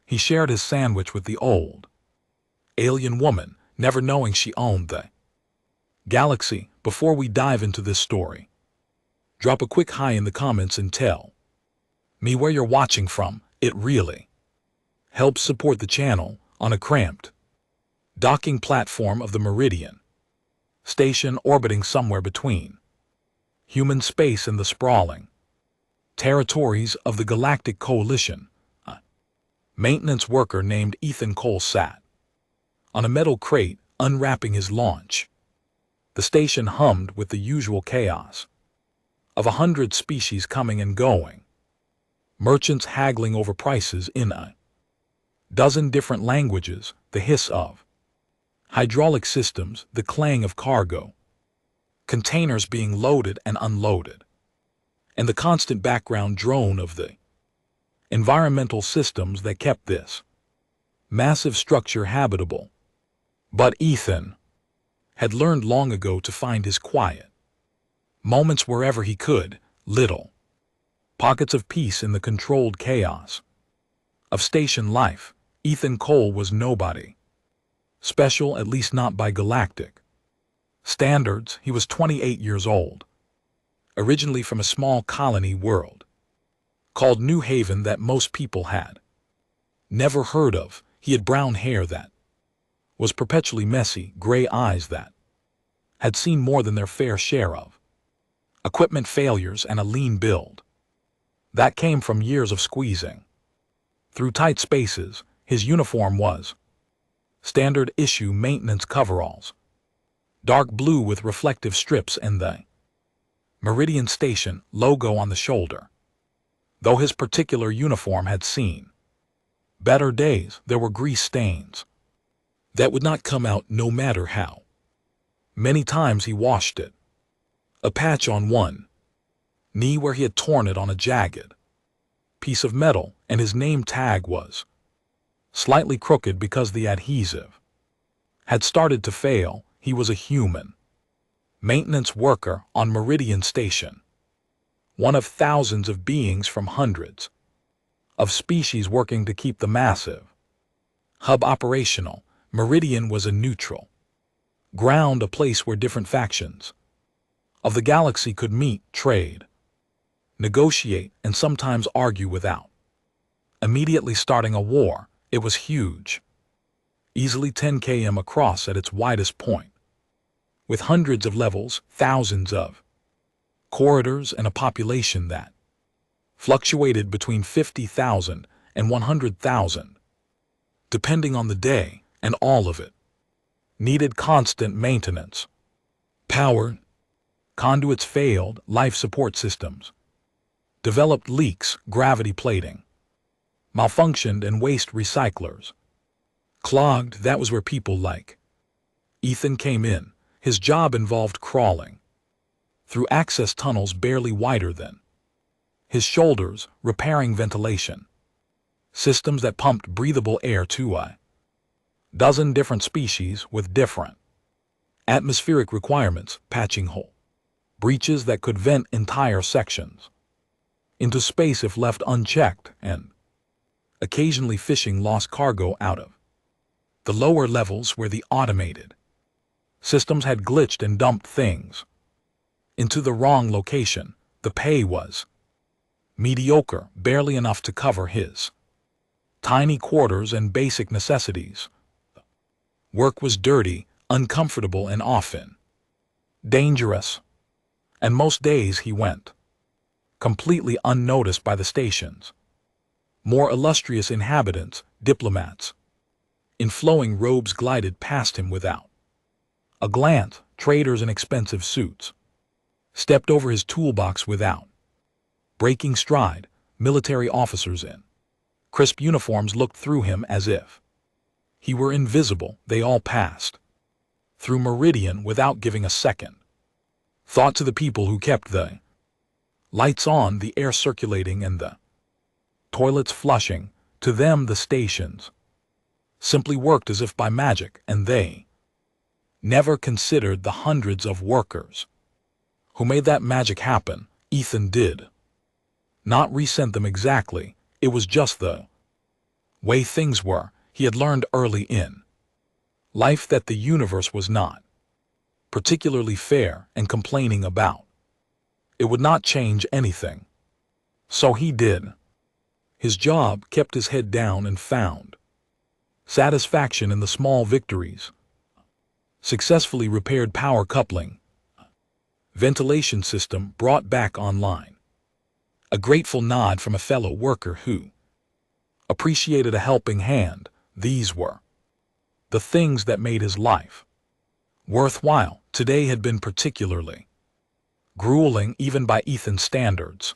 He shared his sandwich with the old alien woman, never knowing she owned the galaxy. Before we dive into this story, drop a quick hi in the comments and tell me where you're watching from. It really helps support the channel. On a cramped docking platform of the Meridian station, orbiting somewhere between human space and the sprawling territories of the Galactic Coalition, a maintenance worker named Ethan Cole sat on a metal crate, unwrapping his launch. The station hummed with the usual chaos of 100 species coming and going, merchants haggling over prices in a dozen different languages, the hiss of hydraulic systems, the clang of cargo containers being loaded and unloaded, and the constant background drone of the environmental systems that kept this massive structure habitable. But Ethan had learned long ago to find his quiet moments wherever he could, little pockets of peace in the controlled chaos of station life. Ethan Cole was nobody special, at least not by galactic standards. He was 28 years old, originally from a small colony world called New Haven that most people had never heard of. He had brown hair that was perpetually messy, gray eyes that had seen more than their fair share of equipment failures, and a lean build that came from years of squeezing through tight spaces. His uniform was standard issue maintenance coveralls, dark blue with reflective strips and the Meridian Station logo on the shoulder. Though his particular uniform had seen better days, there were grease stains that would not come out no matter how many times he washed it. A patch on one knee where he had torn it on a jagged piece of metal, and his name tag was slightly crooked because the adhesive had started to fail. He was a human maintenance worker on Meridian Station, one of thousands of beings from hundreds of species working to keep the massive hub operational. Meridian was a neutral ground, a place where different factions of the galaxy could meet, trade, negotiate, and sometimes argue without immediately starting a war. It was huge, easily 10 km across at its widest point, with hundreds of levels, thousands of corridors, and a population that fluctuated between 50,000 and 100,000, depending on the day, and all of it needed constant maintenance. Power conduits failed, life support systems developed leaks, gravity plating malfunctioned, and waste recyclers clogged. That was where people like Ethan came in. His job involved crawling through access tunnels barely wider than his shoulders, repairing ventilation systems that pumped breathable air to a dozen different species with different atmospheric requirements, patching hole breaches that could vent entire sections into space if left unchecked, and occasionally fishing lost cargo out of the lower levels where the automated systems had glitched and dumped things into the wrong location. The pay was mediocre, barely enough to cover his tiny quarters and basic necessities. Work was dirty, uncomfortable, and often dangerous, and most days he went completely unnoticed by the station's more illustrious inhabitants. Diplomats in flowing robes glided past him without a glance. Traders in expensive suits stepped over his toolbox without breaking stride. Military officers in crisp uniforms looked through him as if he were invisible. They all passed through Meridian without giving a second thought to the people who kept the lights on, the air circulating, and the toilets flushing. To them, the stations simply worked as if by magic, and they never considered the hundreds of workers who made that magic happen. Ethan did not resent them exactly. It was just the way things were, he had learned early in life that the universe was not particularly fair and complaining about it would not change anything. So he did. His job kept his head down and found satisfaction in the small victories. Successfully repaired power coupling, ventilation system brought back online. A grateful nod from a fellow worker who appreciated a helping hand. These were the things that made his life worthwhile. Today had been particularly grueling even by Ethan's standards.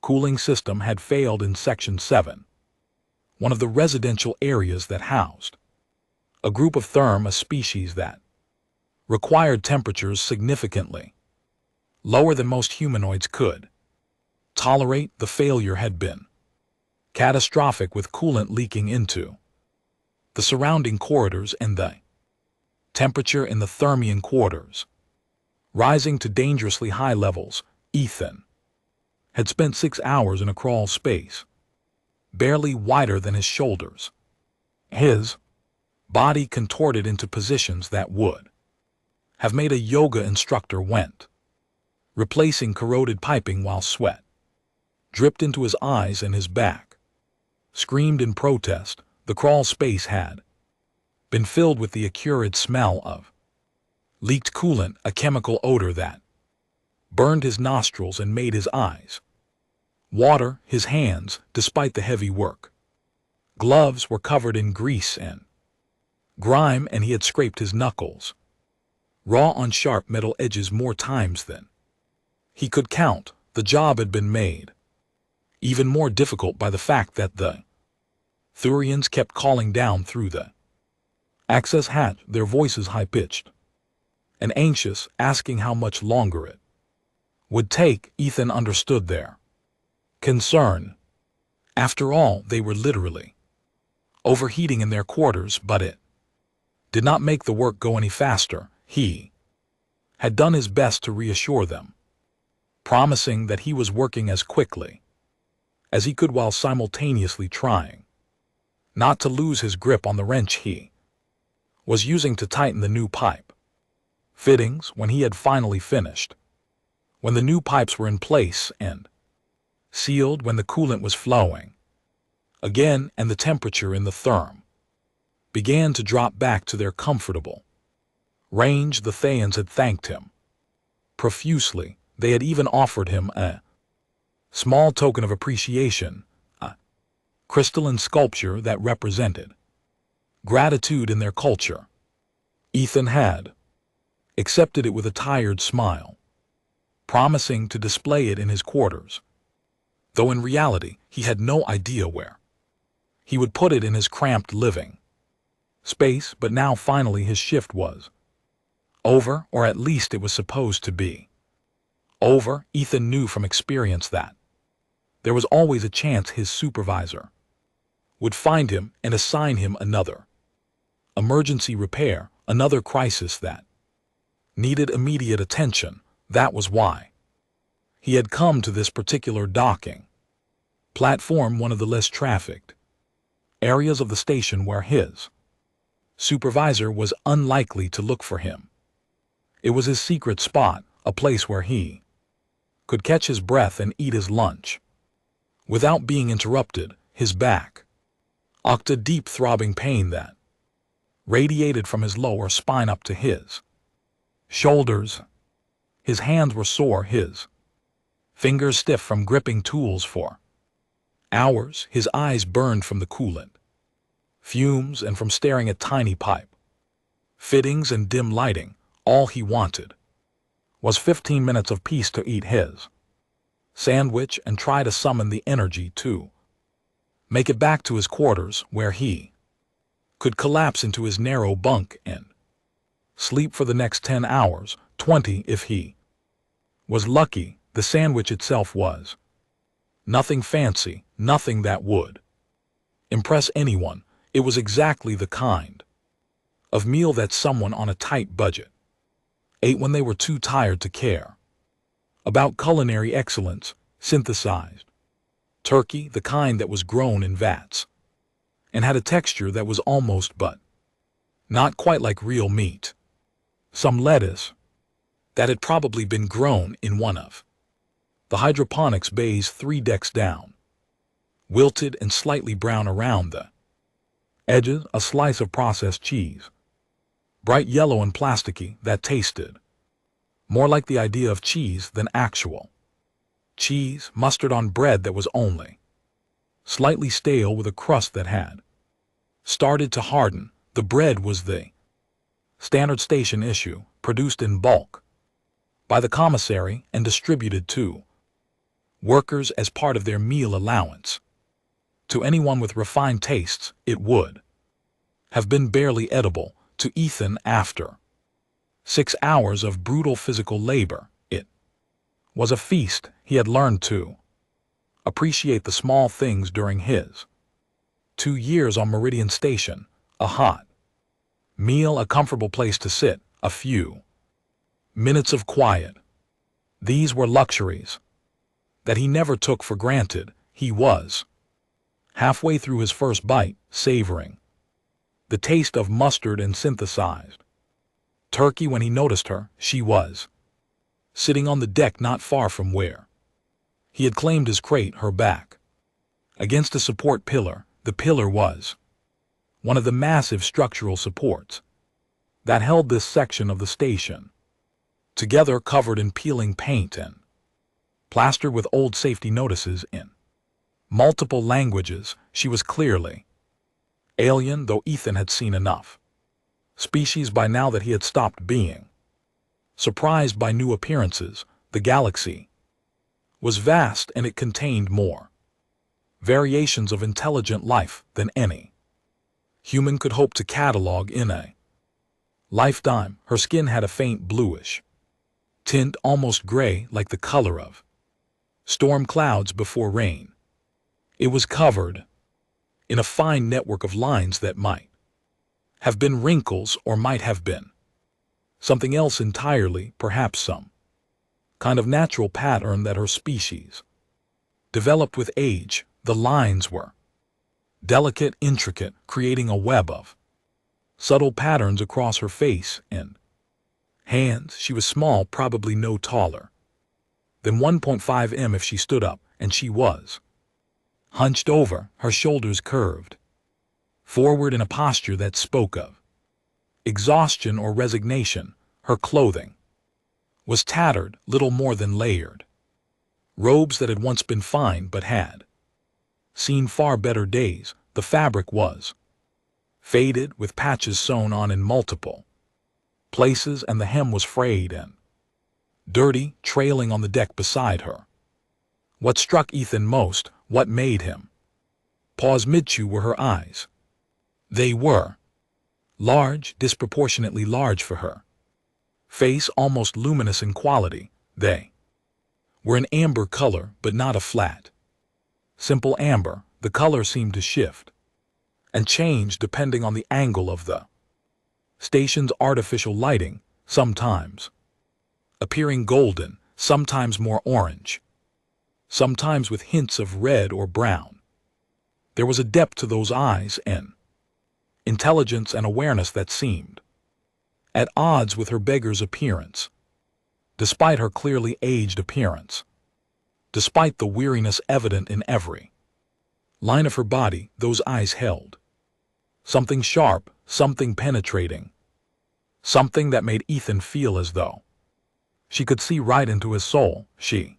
Cooling system had failed in Section 7, one of the residential areas that housed a group of therma species that required temperatures significantly lower than most humanoids could tolerate. The failure had been catastrophic, with coolant leaking into the surrounding corridors and the temperature in the Thermian quarters rising to dangerously high levels. Ethan had spent 6 hours in a crawl space barely wider than his shoulders, his body contorted into positions that would have made a yoga instructor wince, replacing corroded piping, while sweat dripped into his eyes and his back screamed in protest. The crawl space had been filled with the acrid smell of leaked coolant, a chemical odor that burned his nostrils and made his eyes water. His hands, despite the heavy work gloves, were covered in grease and grime, and he had scraped his knuckles raw on sharp metal edges more times than he could count. The job had been made even more difficult by the fact that the Thurians kept calling down through the access hatch, their voices high-pitched and anxious, asking how much longer it would take. Ethan understood their concern. After all, they were literally overheating in their quarters, but it did not make the work go any faster. He had done his best to reassure them, promising that he was working as quickly as he could while simultaneously trying not to lose his grip on the wrench he was using to tighten the new pipe fittings. When he had finally finished, when the new pipes were in place and sealed, when the coolant was flowing again and the temperature in the therm began to drop back to their comfortable range, the Thayans had thanked him profusely. They had even offered him a small token of appreciation, a crystalline sculpture that represented gratitude in their culture. Ethan had accepted it with a tired smile, promising to display it in his quarters, though in reality he had no idea where he would put it in his cramped living space. But now finally his shift was over, or at least it was supposed to be over. Ethan knew from experience that there was always a chance his supervisor would find him and assign him another emergency repair, another crisis that needed immediate attention. That was why he had come to this particular docking platform, one of the less trafficked areas of the station, where his supervisor was unlikely to look for him. It was his secret spot, a place where he could catch his breath and eat his lunch without being interrupted. His back ached a deep throbbing pain that radiated from his lower spine up to his shoulders. His hands were sore, his fingers stiff from gripping tools for hours. His eyes burned from the coolant fumes and from staring at tiny pipe fittings and dim lighting. All he wanted was 15 minutes of peace to eat his sandwich and try to summon the energy to make it back to his quarters, where he could collapse into his narrow bunk and sleep for the next 10 hours, 20 if he was lucky. The sandwich itself was nothing fancy, nothing that would impress anyone. It was exactly the kind of meal that someone on a tight budget ate when they were too tired to care about culinary excellence. Synthesized turkey, the kind that was grown in vats and had a texture that was almost but not quite like real meat. Some lettuce that had probably been grown in one of the hydroponics bays 3 decks down, wilted and slightly brown around the edges, a slice of processed cheese, bright yellow and plasticky, that tasted more like the idea of cheese than actual cheese, mustard on bread that was only slightly stale with a crust that had started to harden. The bread was the standard station issue, produced in bulk by the commissary and distributed to workers as part of their meal allowance. To anyone with refined tastes, it would have been barely edible. To Ethan, after 6 hours of brutal physical labor, it was a feast. He had learned to appreciate the small things during his 2 years on Meridian Station: a hot meal, a comfortable place to sit, a few minutes of quiet. These were luxuries that he never took for granted. He was halfway through his first bite, savoring the taste of mustard and synthesized turkey when he noticed her. She was sitting on the deck not far from where he had claimed his crate, her back against a support pillar. The pillar was one of the massive structural supports that held this section of the station together, covered in peeling paint and plastered with old safety notices in multiple languages. She was clearly alien, though Ethan had seen enough species by now that he had stopped being surprised by new appearances. The galaxy was vast, and it contained more variations of intelligent life than any human could hope to catalog in a lifetime. Her skin had a faint bluish tint, almost gray, like the color of storm clouds before rain. It was covered in a fine network of lines that might have been wrinkles or might have been something else entirely, perhaps some kind of natural pattern that her species developed with age. The lines were delicate, intricate, creating a web of subtle patterns across her face and hands. She was small, probably no taller than 1.5 m if she stood up, and she was hunched over, her shoulders curved forward in a posture that spoke of exhaustion or resignation. Her clothing was tattered, little more than layered robes that had once been fine but had seen far better days. The fabric was faded, with patches sewn on in multiple places, and the hem was frayed and dirty, trailing on the deck beside her. What struck Ethan most, what made him pause mid-chew, were her eyes. They were large, disproportionately large for her face, almost luminous in quality. They were an amber color, but not a flat, simple amber. The color seemed to shift and change depending on the angle of the station's artificial lighting, sometimes appearing golden, sometimes more orange, sometimes with hints of red or brown. There was a depth to those eyes, an intelligence and awareness that seemed at odds with her beggar's appearance. Despite her clearly aged appearance, despite the weariness evident in every line of her body, those eyes held something sharp, something penetrating, something that made Ethan feel as though she could see right into his soul. She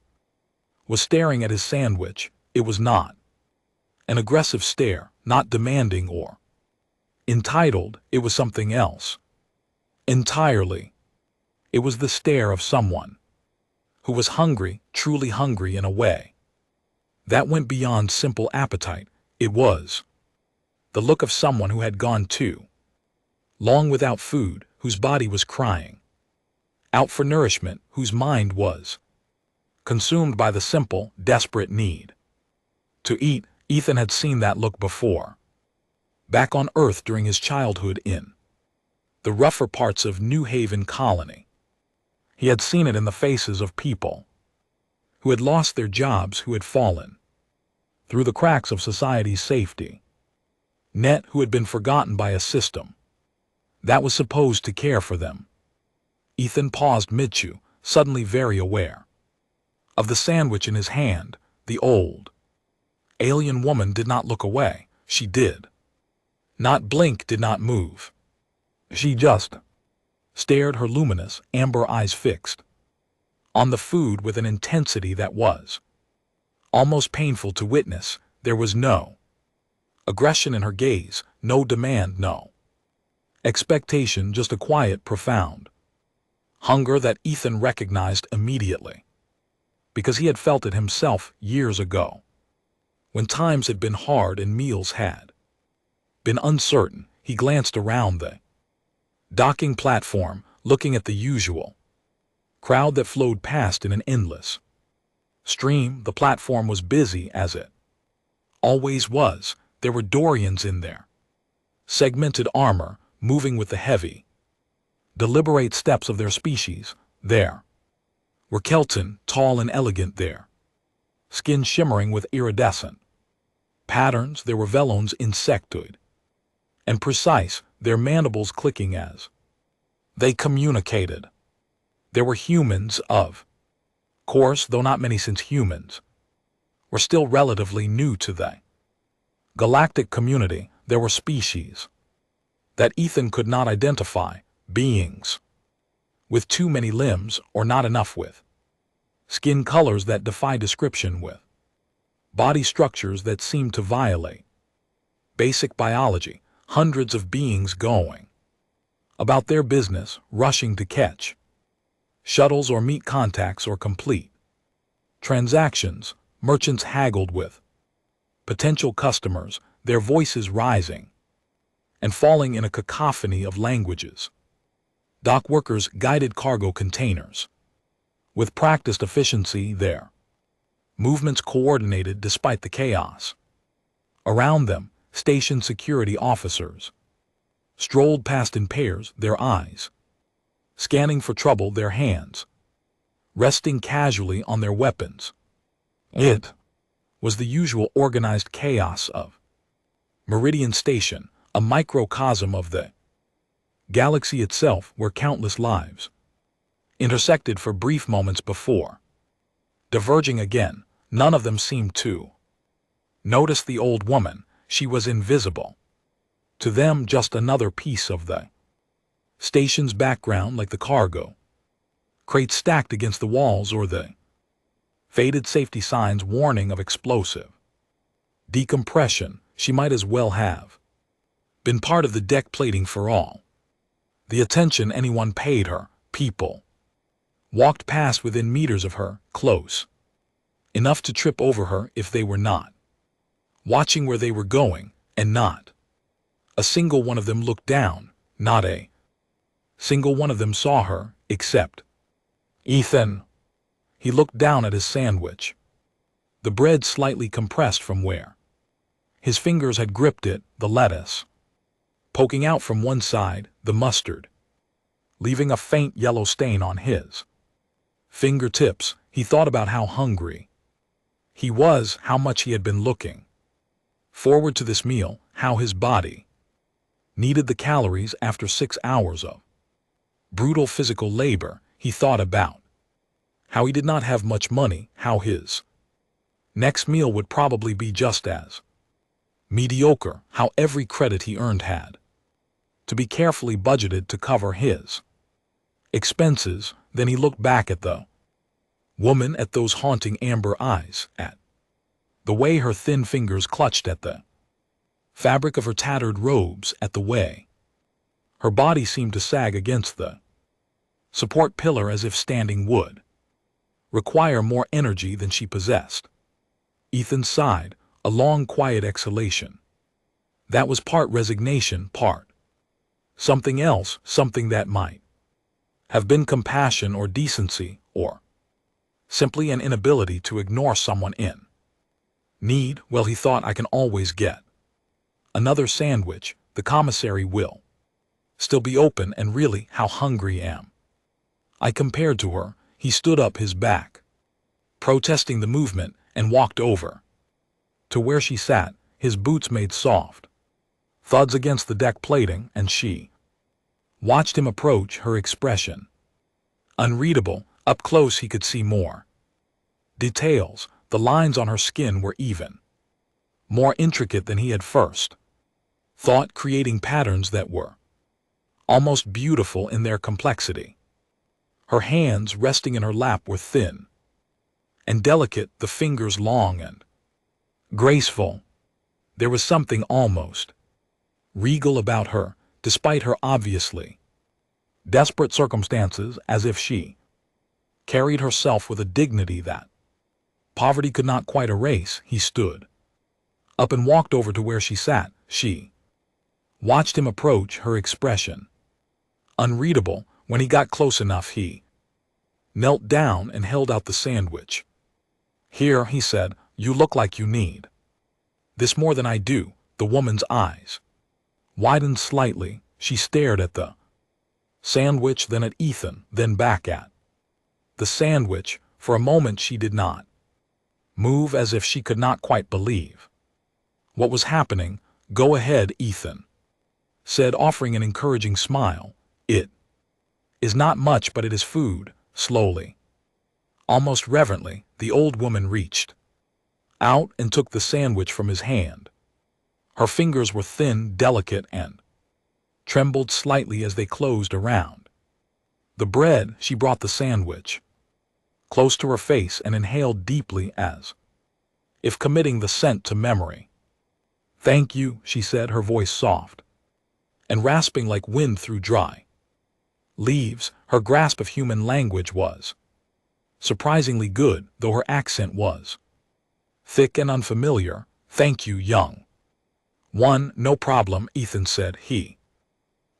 was staring at his sandwich. It was not an aggressive stare, not demanding or entitled. It was something else entirely. It was the stare of someone who was hungry, truly hungry, in a way that went beyond simple appetite. It was the look of someone who had gone too long without food, whose body was crying out for nourishment, whose mind was consumed by the simple, desperate need to eat. Ethan had seen that look before, back on Earth during his childhood in the rougher parts of New Haven Colony. He had seen it in the faces of people who had lost their jobs, who had fallen through the cracks of society's safety net who had been forgotten by a system that was supposed to care for them. Ethan paused mid-chew, suddenly very aware of the sandwich in his hand. The old alien woman did not look away. She did not blink, did not move. She just stared, her luminous, amber eyes fixed on the food with an intensity that was almost painful to witness. There was no aggression in her gaze, no demand, no expectation, just a quiet, profound hunger that Ethan recognized immediately, because he had felt it himself years ago. When times had been hard and meals had been uncertain, he glanced around the docking platform, looking at the usual crowd that flowed past in an endless stream. The platform was busy, as it always was. There were Dorians in there, segmented armor, moving with the heavy, deliberate steps of their species. There were Kelton, tall and elegant there, skin shimmering with iridescent patterns. There were Velones, insectoid and precise, their mandibles clicking as they communicated. There were humans, of course, though not many, since humans were still relatively new to the galactic community. There were species that Ethan could not identify, beings with too many limbs or not enough, with skin colors that defy description, with body structures that seemed to violate basic biology. Hundreds of beings going about their business, rushing to catch shuttles or meet contacts or complete transactions. Merchants haggled with potential customers, their voices rising and falling in a cacophony of languages. Dock workers guided cargo containers with practiced efficiency, their movements coordinated despite the chaos around them. Station security officers strolled past in pairs, their eyes scanning for trouble, their hands resting casually on their weapons. It was the usual organized chaos of Meridian Station, a microcosm of the galaxy itself, where countless lives intersected for brief moments before diverging again. None of them seemed to notice the old woman. She was invisible to them, just another piece of the station's background, like the cargo crates stacked against the walls or the faded safety signs warning of explosive decompression. She might as well have been part of the deck plating for all the attention anyone paid her. People walked past within meters of her, close enough to trip over her if they were not watching where they were going, and not a single one of them looked down. Not a single one of them saw her, except Ethan. He looked down at his sandwich, the bread slightly compressed from where his fingers had gripped it, the lettuce poking out from one side, the mustard leaving a faint yellow stain on his fingertips. He thought about how hungry he was, how much he had been looking forward to this meal, how his body needed the calories after 6 hours of brutal physical labor. He thought about how he did not have much money, how his next meal would probably be just as mediocre, how every credit he earned had to be carefully budgeted to cover his expenses. Then he looked back at the woman, at those haunting amber eyes, at the way her thin fingers clutched at the fabric of her tattered robes, at the way her body seemed to sag against the support pillar as if standing would require more energy than she possessed. Ethan sighed, a long, quiet exhalation that was part resignation, part something else, something that might have been compassion or decency, or simply an inability to ignore someone in need. Well, he thought, I can always get another sandwich. The commissary will still be open, and really, how hungry am I compared to her? He stood up, his back protesting the movement, and walked over to where she sat, his boots made soft thuds against the deck plating, and she watched him approach, her expression unreadable. Up close he could see more details. The lines on her skin were even more intricate than he had first thought, creating patterns that were almost beautiful in their complexity. Her hands resting in her lap were thin and delicate, the fingers long and graceful. There was something almost regal about her, despite her obviously desperate circumstances, as if she carried herself with a dignity that poverty could not quite erase. He stood up and walked over to where she sat. She watched him approach, her expression unreadable. When he got close enough, he knelt down and held out the sandwich. "Here," he said, "you look like you need this more than I do." The woman's eyes widened slightly. She stared at the sandwich, then at Ethan, then back at the sandwich. For a moment she did not move, as if she could not quite believe what was happening. "Go ahead," Ethan said, offering an encouraging smile. "It is not much, but it is food." Slowly, almost reverently, the old woman reached out and took the sandwich from his hand. Her fingers were thin, delicate, and trembled slightly as they closed around the bread. She brought the sandwich close to her face and inhaled deeply, as if committing the scent to memory. "Thank you," she said, her voice soft and rasping like wind through dry leaves. Her grasp of human language was surprisingly good, though her accent was thick and unfamiliar. "Thank you, young one." "No problem," Ethan said. He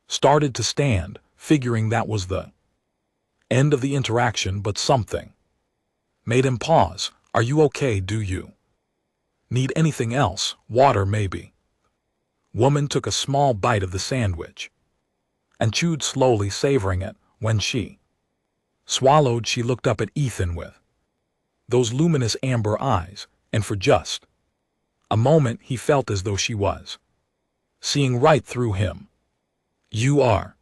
started to stand, figuring that was the end of the interaction, but something made him pause. "Are you okay? Do you need anything else? Water, maybe?" Woman took a small bite of the sandwich and chewed slowly, savoring it. When she swallowed, she looked up at Ethan with those luminous amber eyes, and for just a moment he felt as though she was seeing right through him. "You are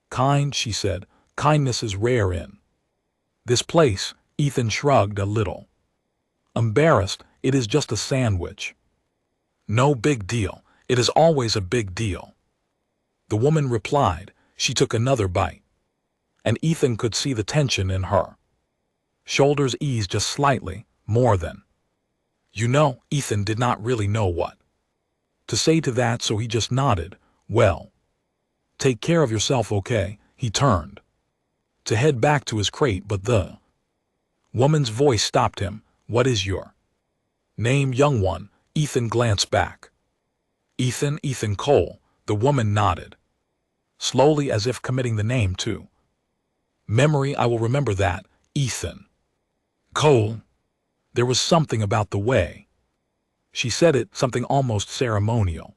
kind," she said. "Kindness is rare in this place." Ethan shrugged, a little embarrassed. "It is just a sandwich." "No big deal." "It is always a big deal," the woman replied. She took another bite, and Ethan could see the tension in her shoulders ease just slightly. "More than you know." Ethan did not really know what to say to that, so he just nodded. "Well, take care of yourself, okay?" He turned to head back to his crate, but the woman's voice stopped him. "What is your name, young one?" Ethan glanced back. Ethan Cole." The woman nodded slowly, as if committing the name to memory. "I will remember that. Ethan Cole." There was something about the way she said it, something almost ceremonial,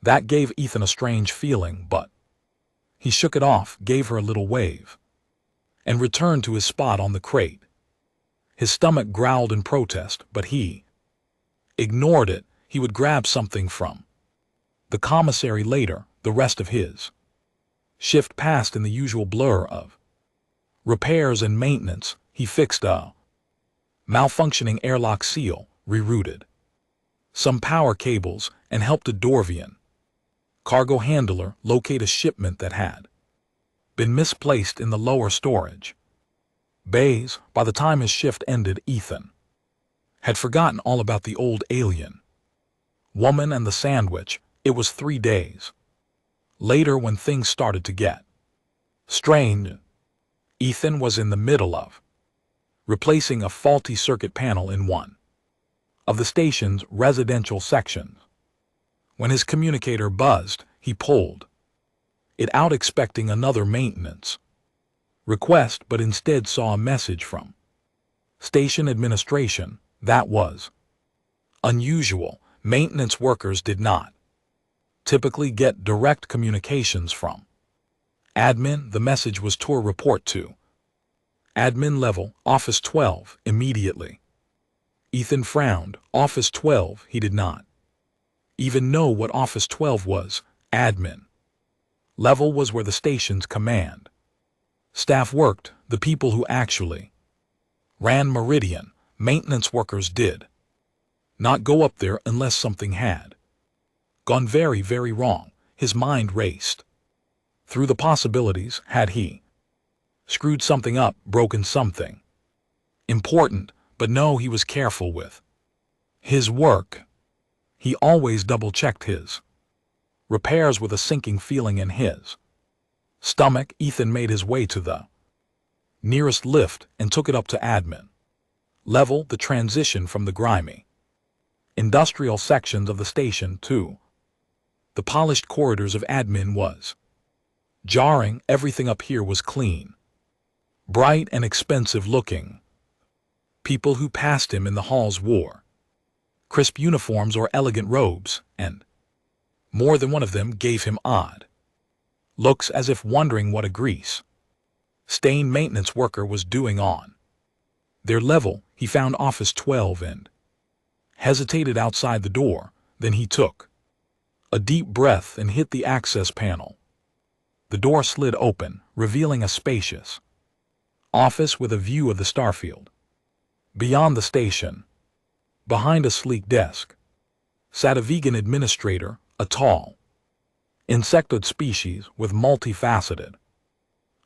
that gave Ethan a strange feeling, but he shook it off, gave her a little wave, and returned to his spot on the crate. His stomach growled in protest, but he ignored it. He would grab something from the commissary later. The rest of his shift passed in the usual blur of repairs and maintenance. He fixed a malfunctioning airlock seal, rerouted some power cables, and helped a Dorvian cargo handler locate a shipment that had been misplaced in the lower storage bays. By the time his shift ended, Ethan had forgotten all about the old alien woman and the sandwich. It was 3 days later when things started to get strained. Ethan was in the middle of replacing a faulty circuit panel in one of the station's residential sections. When his communicator buzzed, he pulled it out, expecting another maintenance request, but instead saw a message from station administration. That was unusual. Maintenance workers did not typically get direct communications from admin. The message was tour report to admin level, office 12, immediately. Ethan frowned. Office 12, he did not even know what Office 12 was. Admin level was where the station's command staff worked, the people who actually ran Meridian. Maintenance workers did not go up there unless something had gone very, very wrong. His mind raced through the possibilities. Had he screwed something up, broken something important? But no, he was careful with his work. He always double-checked his repairs with a sinking feeling in his stomach. Ethan made his way to the nearest lift and took it up to admin level. The transition from the grimy industrial sections of the station to the polished corridors of admin was jarring. Everything up here was clean, bright, and expensive looking. People who passed him in the halls wore crisp uniforms or elegant robes, and more than one of them gave him odd looks, as if wondering what a grease-stained maintenance worker was doing on their level. He found Office 12 and hesitated outside the door. Then he took a deep breath and hit the access panel. The door slid open, revealing a spacious office with a view of the starfield beyond the station. Behind a sleek desk sat a vegan administrator, a tall, insectoid species with multifaceted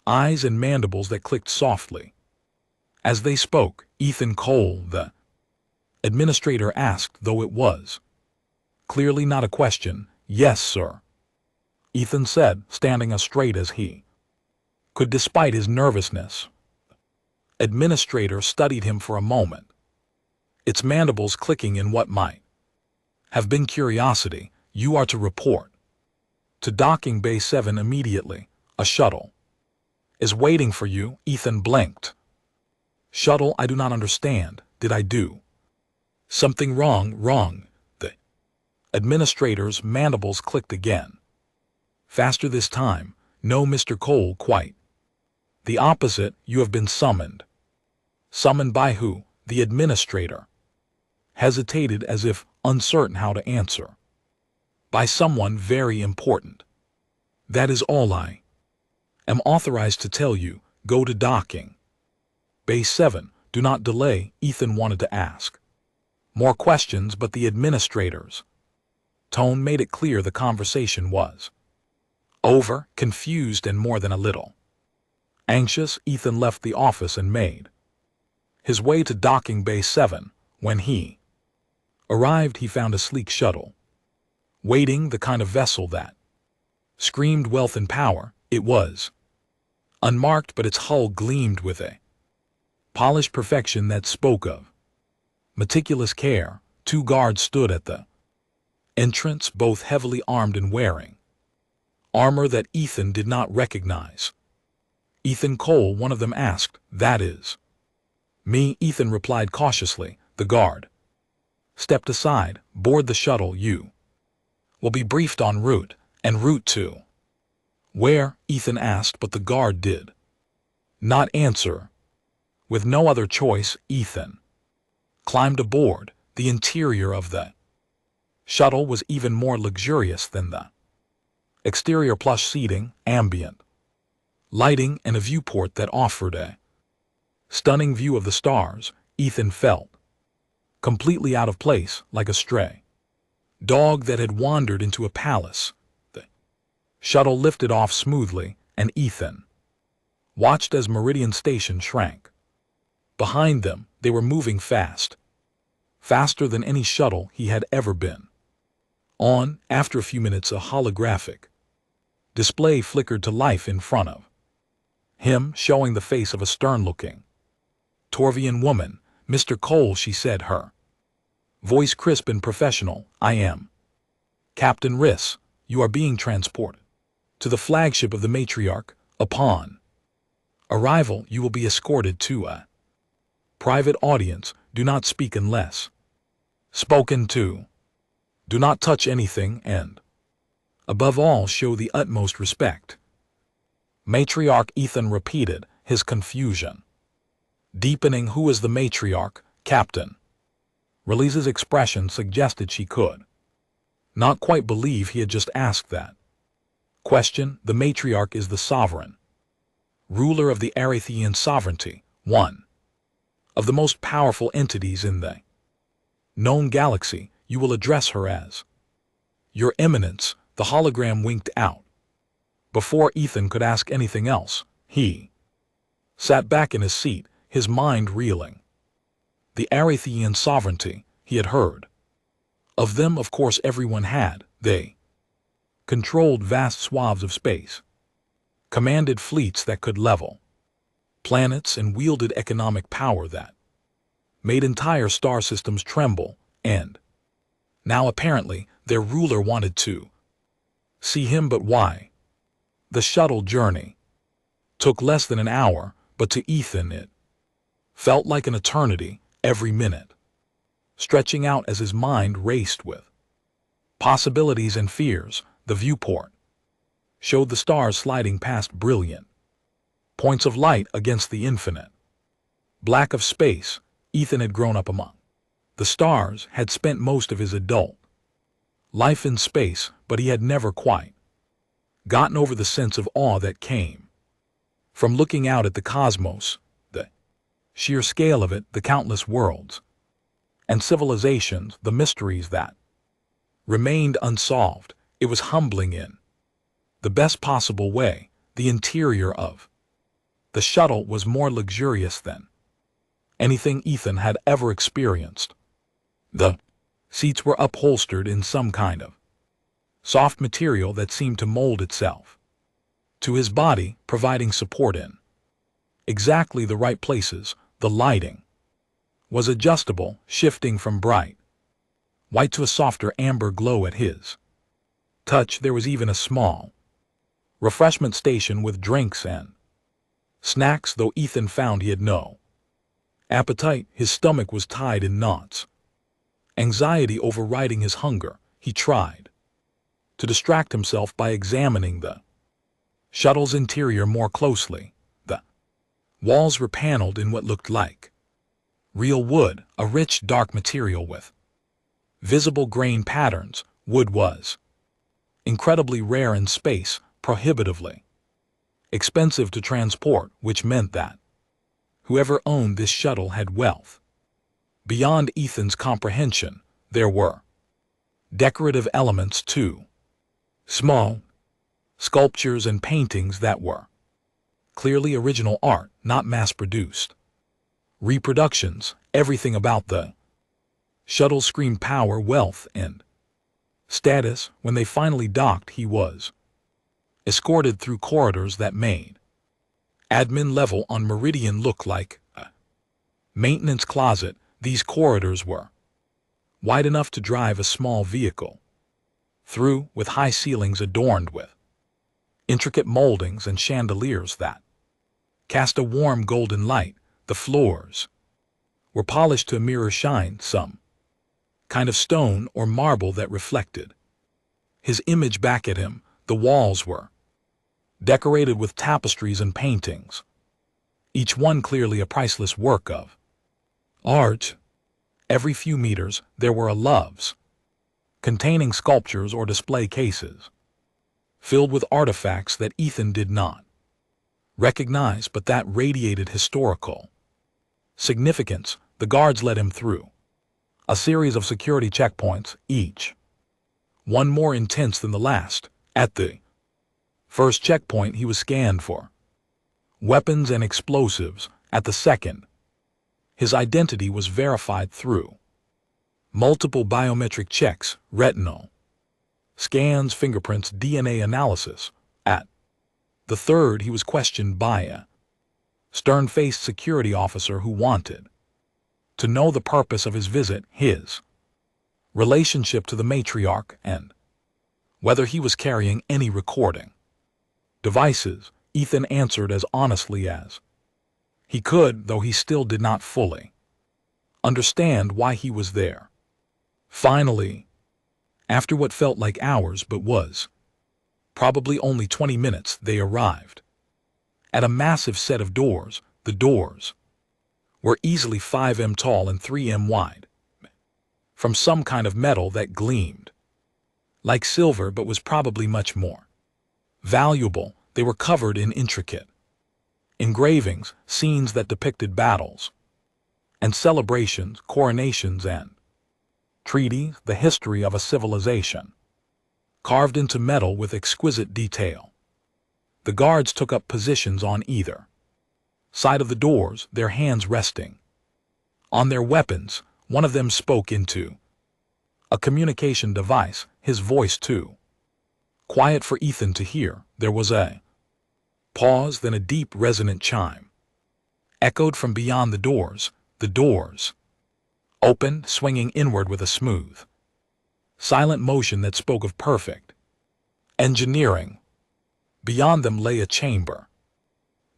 eyes and mandibles that clicked softly as they spoke. Ethan Cole, the administrator, asked, though it was clearly not a question. Yes, sir, Ethan said, standing as straight as he could despite his nervousness. Administrator studied him for a moment, its mandibles clicking in what might have been curiosity. You are to report to docking bay 7 immediately. A shuttle is waiting for you. Ethan blinked. Shuttle? I do not understand. Did I do something wrong? Wrong. The administrator's mandibles clicked again, faster this time. No, Mr. Cole, quite the opposite. You have been summoned. Summoned by who? The administrator hesitated, as if uncertain how to answer. By someone very important. That is all I am authorized to tell you. Go to docking bay 7. Do not delay. Ethan wanted to ask more questions, but the administrator's tone made it clear the conversation was over. Confused and more than a little anxious, Ethan left the office and made his way to docking bay 7. When he arrived, he found a sleek shuttle waiting, the kind of vessel that screamed wealth and power. It was unmarked, but its hull gleamed with a polished perfection that spoke of meticulous care. 2 guards stood at the entrance, both heavily armed and wearing armor that Ethan did not recognize. Ethan Cole, one of them asked. That is me, Ethan replied cautiously. The guard stepped aside. Board the shuttle. You will be briefed en route. En route to where? Ethan asked, but the guard did not answer. With no other choice, Ethan climbed aboard. The interior of the shuttle was even more luxurious than the exterior. Plush seating, ambient lighting, and a viewport that offered a stunning view of the stars. Ethan felt completely out of place, like a stray dog that had wandered into a palace. The shuttle lifted off smoothly, and Ethan watched as Meridian Station shrank. Behind them, they were moving fast, faster than any shuttle he had ever been on. After a few minutes, a holographic display flickered to life in front of him, showing the face of a stern-looking Torvian woman. Mr. Cole, she said, her voice crisp and professional. I am Captain Riss. You are being transported to the flagship of the matriarch. Upon arrival, you will be escorted to a private audience. Do not speak unless spoken to. Do not touch anything, and above all, show the utmost respect. Matriarch, Ethan repeated, his confusion deepening. Who is the matriarch? Captain Release's expression suggested she could not quite believe he had just asked that. Question: the matriarch is the sovereign, ruler of the Arathian sovereignty, one of the most powerful entities in the known galaxy. You will address her as Your Eminence. The hologram winked out. Before Ethan could ask anything else, he sat back in his seat, his mind reeling. The Arathian sovereignty, he had heard of them. Of course everyone had. They controlled vast swaths of space, commanded fleets that could level planets, and wielded economic power that made entire star systems tremble. And now apparently their ruler wanted to see him. But why? The shuttle journey took less than an hour, but to Ethan it felt like an eternity, every minute stretching out as his mind raced with possibilities and fears. The viewport showed the stars sliding past brilliant points of light against the infinite black of space. Ethan had grown up among the stars, had spent most of his adult life in space, but he had never quite gotten over the sense of awe that came from looking out at the cosmos, the sheer scale of it, the countless worlds and civilizations, the mysteries that remained unsolved. It was humbling in the best possible way. The interior of the shuttle was more luxurious than anything Ethan had ever experienced. The seats were upholstered in some kind of soft material that seemed to mold itself to his body, providing support in exactly the right places. The lighting was adjustable, shifting from bright white to a softer amber glow at his touch. There was even a small refreshment station with drinks and snacks, though Ethan found he had no appetite. His stomach was tied in knots, anxiety overriding his hunger. He tried to distract himself by examining the shuttle's interior more closely. The walls were paneled in what looked like real wood, a rich dark material with visible grain patterns. Wood was incredibly rare in space, prohibitively expensive to transport, which meant that whoever owned this shuttle had wealth beyond Ethan's comprehension. There were decorative elements too, small sculptures and paintings that were clearly original art, not mass-produced reproductions. Everything about the shuttle screamed power, wealth, and status. When they finally docked, he was escorted through corridors that made admin level on Meridian look like a maintenance closet. These corridors were wide enough to drive a small vehicle through, with high ceilings adorned with intricate moldings and chandeliers that cast a warm golden light. The floors were polished to a mirror shine, some kind of stone or marble that reflected his image back at him. The walls were decorated with tapestries and paintings, each one clearly a priceless work of art. Every few meters there were loves containing sculptures or display cases filled with artifacts that Ethan did not recognize, but that radiated historical significance. The guards led him through a series of security checkpoints, each one more intense than the last. At the first checkpoint, he was scanned for weapons and explosives. At the second, his identity was verified through multiple biometric checks, retinal scans, fingerprints, DNA analysis. At the third, he was questioned by a stern-faced security officer who wanted to know the purpose of his visit, his relationship to the matriarch, and whether he was carrying any recording devices. Ethan answered as honestly as he could, though he still did not fully understand why he was there. Finally, after what felt like hours but was probably only 20 minutes, they arrived at a massive set of doors. The doors were easily 5 m tall and 3 m wide, from some kind of metal that gleamed like silver, but was probably much more valuable. They were covered in intricate engravings, scenes that depicted battles and celebrations, coronations and treaties, the history of a civilization, carved into metal with exquisite detail. The guards took up positions on either side of the doors, their hands resting on their weapons. One of them spoke into a communication device, his voice too quiet for Ethan to hear. There was a pause, then a deep, resonant chime echoed from beyond the doors. The doors opened, swinging inward with a smooth, silent motion that spoke of perfect engineering. Beyond them lay a chamber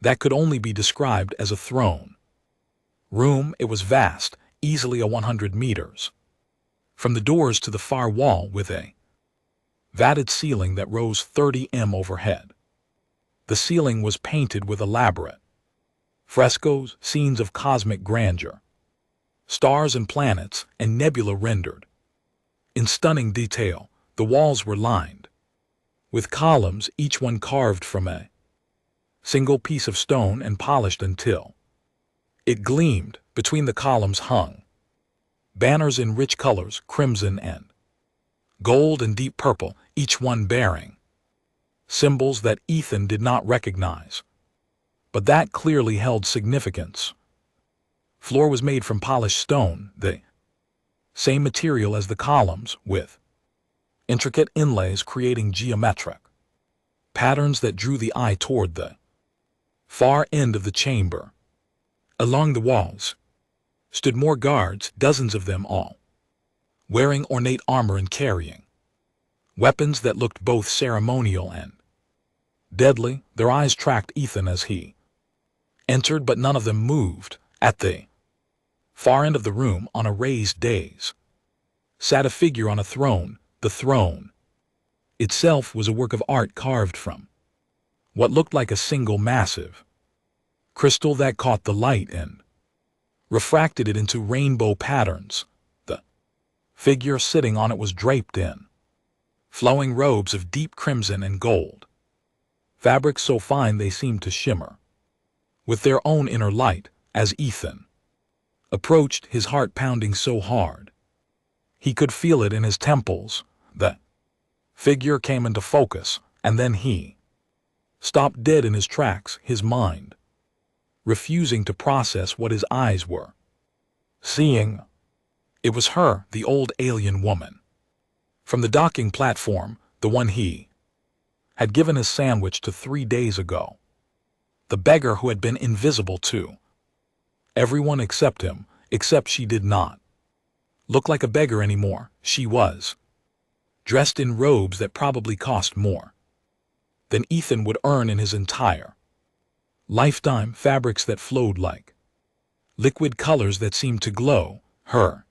that could only be described as a throne room. It was vast, easily 100 meters from the doors to the far wall, with a vatted ceiling that rose 30 m overhead. The ceiling was painted with elaborate frescoes, scenes of cosmic grandeur, stars and planets and nebula rendered in stunning detail. The walls were lined with columns, each one carved from a single piece of stone and polished until it gleamed. Between the columns hung banners in rich colors, crimson and gold and deep purple, each one bearing symbols that Ethan did not recognize, but that clearly held significance. Floor was made from polished stone, the same material as the columns, with intricate inlays creating geometric patterns that drew the eye toward the far end of the chamber. Along the walls stood more guards, dozens of them, all wearing ornate armor and carrying weapons that looked both ceremonial and deadly. Their eyes tracked Ethan as he entered, but none of them moved. At the far end of the room, on a raised dais, sat a figure on a throne. The throne itself was a work of art carved from what looked like a single massive crystal that caught the light and refracted it into rainbow patterns. The figure sitting on it was draped in flowing robes of deep crimson and gold, fabrics so fine they seemed to shimmer with their own inner light. As Ethan approached, his heart pounding so hard he could feel it in his temples, the figure came into focus, and then he stopped dead in his tracks, his mind refusing to process what his eyes were seeing. It was her, the old alien woman from the docking platform, the one he had given his sandwich to 3 days ago. The beggar who had been invisible to everyone except him, except she did not look like a beggar anymore. She was dressed in robes that probably cost more than Ethan would earn in his entire lifetime, fabrics that flowed like liquid, colors that seemed to glow. Her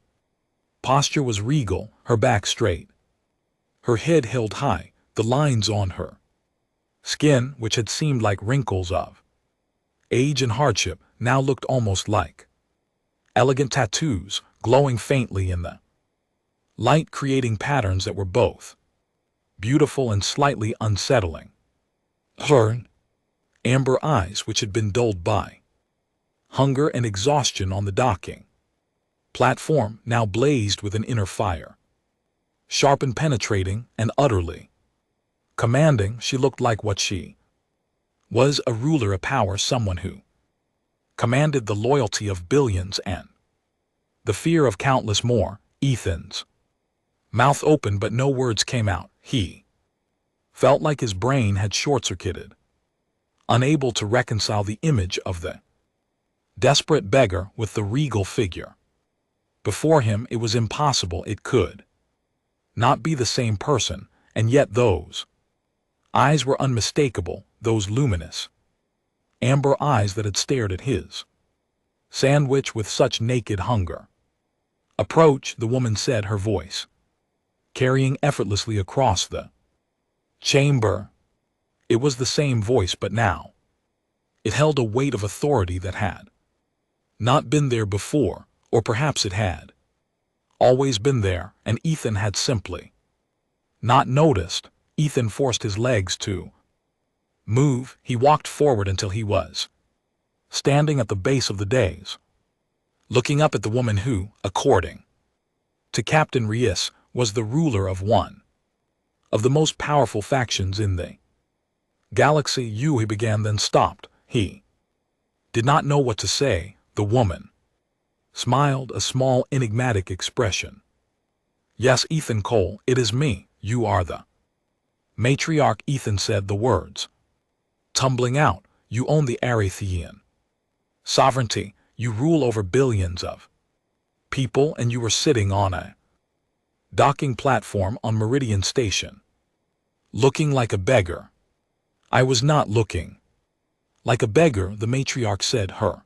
posture was regal, her back straight, her head held high. The lines on her skin, which had seemed like wrinkles of age and hardship, now looked almost like elegant tattoos, glowing faintly in the light, creating patterns that were both beautiful and slightly unsettling. Her amber eyes, which had been dulled by hunger and exhaustion on the docking platform, now blazed with an inner fire, sharp and penetrating and utterly commanding. She looked like what she was, a ruler, a power, someone who commanded the loyalty of billions and the fear of countless more. Ethan's mouth opened, but no words came out. He felt like his brain had short-circuited, unable to reconcile the image of the desperate beggar with the regal figure before him. It was impossible. It could not be the same person, and yet those eyes were unmistakable, those luminous amber eyes that had stared at his sandwich with such naked hunger. "Approach," the woman said, her voice carrying effortlessly across the chamber. It was the same voice, but now it held a weight of authority that had not been there before, or perhaps it had always been there, and Ethan had simply Not noticed, Ethan forced his legs to move. He walked forward until he was standing at the base of the dais, looking up at the woman who, according to Captain Reis, was the ruler of one of the most powerful factions in the galaxy. He began, then stopped. He did not know what to say. The woman smiled, a small, enigmatic expression. Yes, Ethan Cole, it is me. You are the matriarch. Ethan said, the words tumbling out. You own the Arathian sovereignty. You rule over billions of people, and you were sitting on a docking platform on Meridian Station, looking like a beggar. I was not looking like a beggar, the matriarch said, her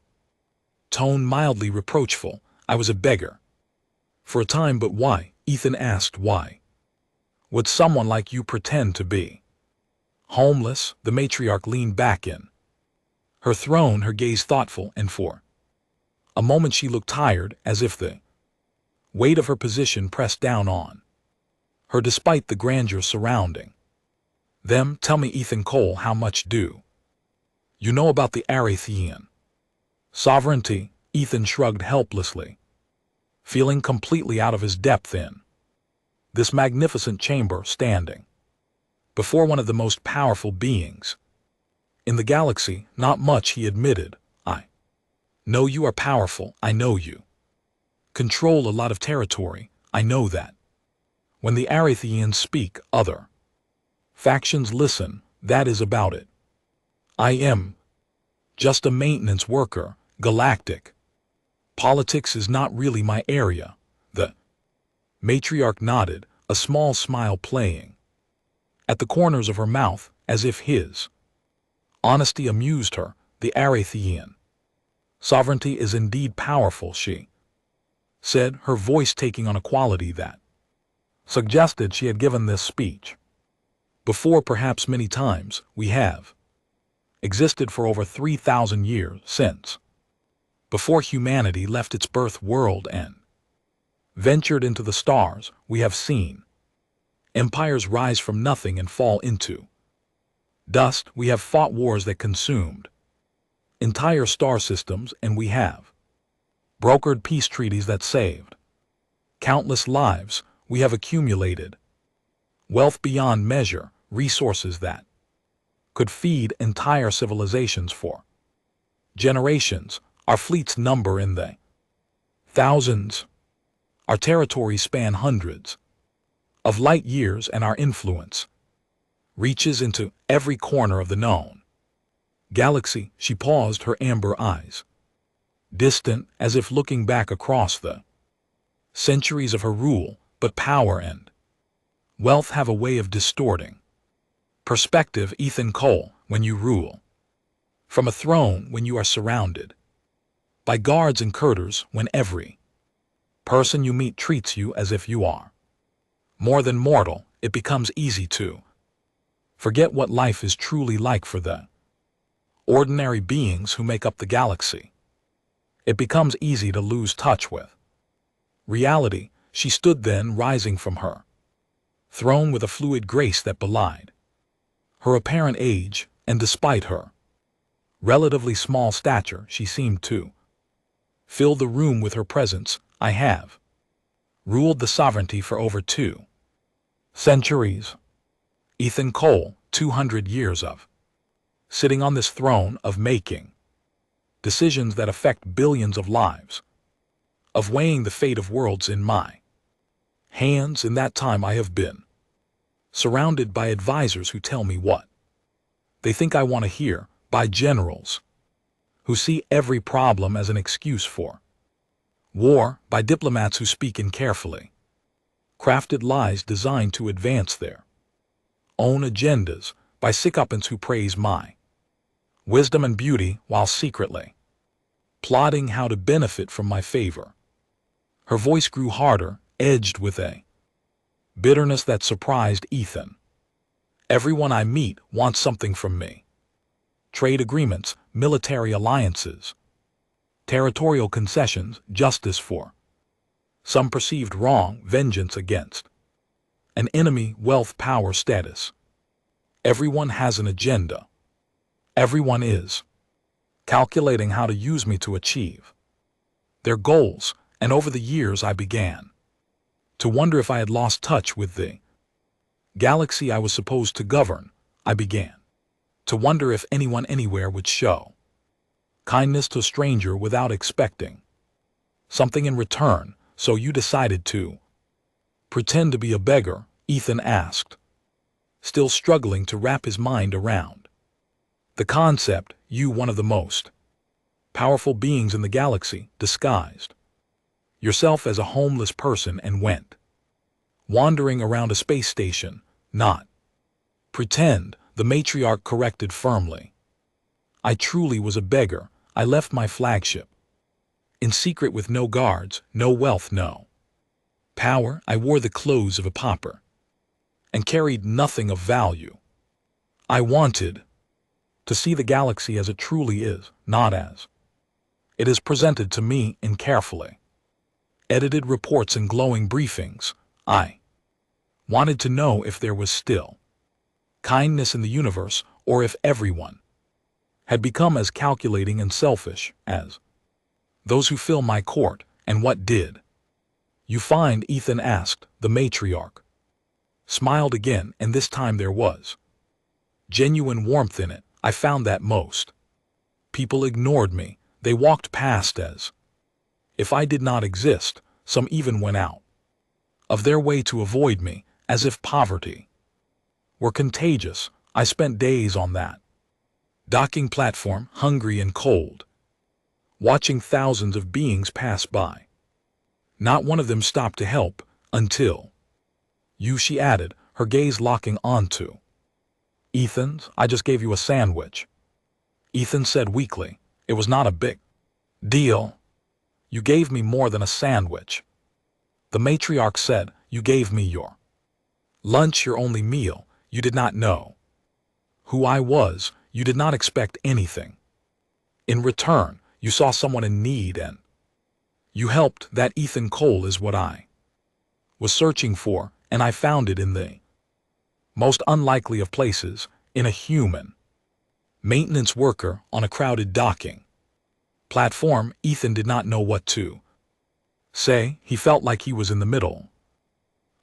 tone mildly reproachful. I was a beggar for a time, but why? Ethan asked. Why would someone like you pretend to be homeless? The matriarch leaned back in her throne, her gaze thoughtful, and for a moment she looked tired, as if the weight of her position pressed down on her despite the grandeur surrounding them. Tell me, Ethan Cole, how much do you know about the Arathian sovereignty? Ethan shrugged helplessly, feeling completely out of his depth in this magnificent chamber, standing before one of the most powerful beings in the galaxy. Not much, he admitted. I know you are powerful. I know you control a lot of territory. I know that when the Arathians speak, other factions listen. That is about it. I am just a maintenance worker. Galactic politics is not really my area. The matriarch nodded, a small smile playing at the corners of her mouth, as if his honesty amused her. The Arathian sovereignty is indeed powerful, she said, her voice taking on a quality that suggested she had given this speech before, perhaps many times. We have existed for over 3,000 years, since before humanity left its birth world and ventured into the stars. We have seen empires rise from nothing and fall into dust. We have fought wars that consumed entire star systems, and we have brokered peace treaties that saved countless lives. We have accumulated wealth beyond measure, resources that could feed entire civilizations for generations. Our fleets number in the thousands. Our territories span hundreds of light years, and our influence reaches into every corner of the known galaxy. She paused, her amber eyes distant, as if looking back across the centuries of her rule. But power and wealth have a way of distorting perspective, Ethan Cole. When you rule from a throne, when you are surrounded by guards and courtiers, when every person you meet treats you as if you are more than mortal, it becomes easy to forget what life is truly like for the ordinary beings who make up the galaxy. It becomes easy to lose touch with reality. She stood then, rising from her throne with a fluid grace that belied her apparent age, and despite her relatively small stature, she seemed to fill the room with her presence. I have ruled the sovereignty for over 2 centuries. Ethan Cole, 200 years of sitting on this throne, of making decisions that affect billions of lives, of weighing the fate of worlds in my hands. In that time I have been surrounded by advisors who tell me what they think I want to hear, by generals who see every problem as an excuse for war, by diplomats who speak in carefully crafted lies designed to advance their own agendas, by sycophants who praise my wisdom and beauty while secretly plotting how to benefit from my favor. Her voice grew harder, edged with a bitterness that surprised Ethan. Everyone I meet wants something from me. Trade agreements, military alliances, territorial concessions, justice for some perceived wrong, vengeance against An enemy, wealth, power, status. Everyone has an agenda. Everyone is calculating how to use me to achieve their goals, and over the years I began to wonder if I had lost touch with the galaxy I was supposed to govern. I began to wonder if anyone anywhere would show kindness to a stranger without expecting something in return. So you decided to pretend to be a beggar? Ethan asked, still struggling to wrap his mind around the concept. You, one of the most powerful beings in the galaxy, disguised yourself as a homeless person and went wandering around a space station. Not pretend, the matriarch corrected firmly. I truly was a beggar. I left my flagship in secret with no guards, no wealth, no power. I wore the clothes of a pauper and carried nothing of value. I wanted to see the galaxy as it truly is, not as it is presented to me in carefully edited reports and glowing briefings. I wanted to know if there was still kindness in the universe, or if everyone had become as calculating and selfish as those who fill my court. And what did you find? Ethan asked. The matriarch smiled again, and this time there was genuine warmth in it. I found that most people ignored me. They walked past as if I did not exist. Some even went out of their way to avoid me, as if poverty were contagious. I spent days on that docking platform, hungry and cold, watching thousands of beings pass by. Not one of them stopped to help, until you, she added, her gaze locking onto Ethan's. I just gave you a sandwich, Ethan said weakly. It was not a big deal. You gave me more than a sandwich, the matriarch said. You gave me your lunch, your only meal. You did not know who I was. You did not expect anything in return. You saw someone in need and you helped. That, Ethan Cole, is what I was searching for, and I found it in the most unlikely of places, in a human maintenance worker on a crowded docking platform. Ethan did not know what to say. He felt like he was in the middle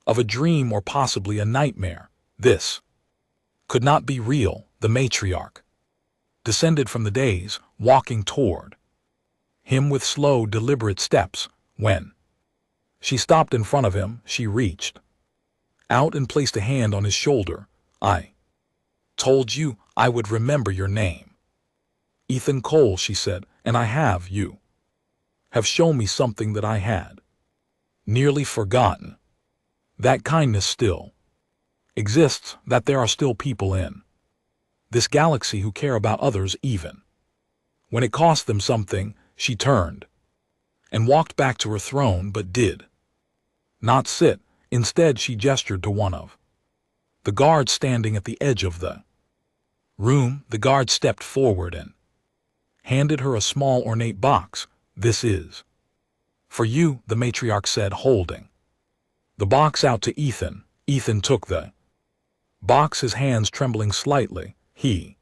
of a dream, or possibly a nightmare. This could not be real. The matriarch descended from the dais, walking toward him with slow, deliberate steps. When she stopped in front of him, she reached out and placed a hand on his shoulder. I told you I would remember your name, Ethan Cole, she said, and I have. You have shown me something that I had nearly forgotten. That kindness still exists, that there are still people in this galaxy who care about others even when it costs them something. She turned and walked back to her throne, but did not sit. Instead, she gestured to one of the guards standing at the edge of the room. The guard stepped forward and handed her a small, ornate box. This is for you, the matriarch said, holding the box out to Ethan. Ethan took the box, his hands trembling slightly. He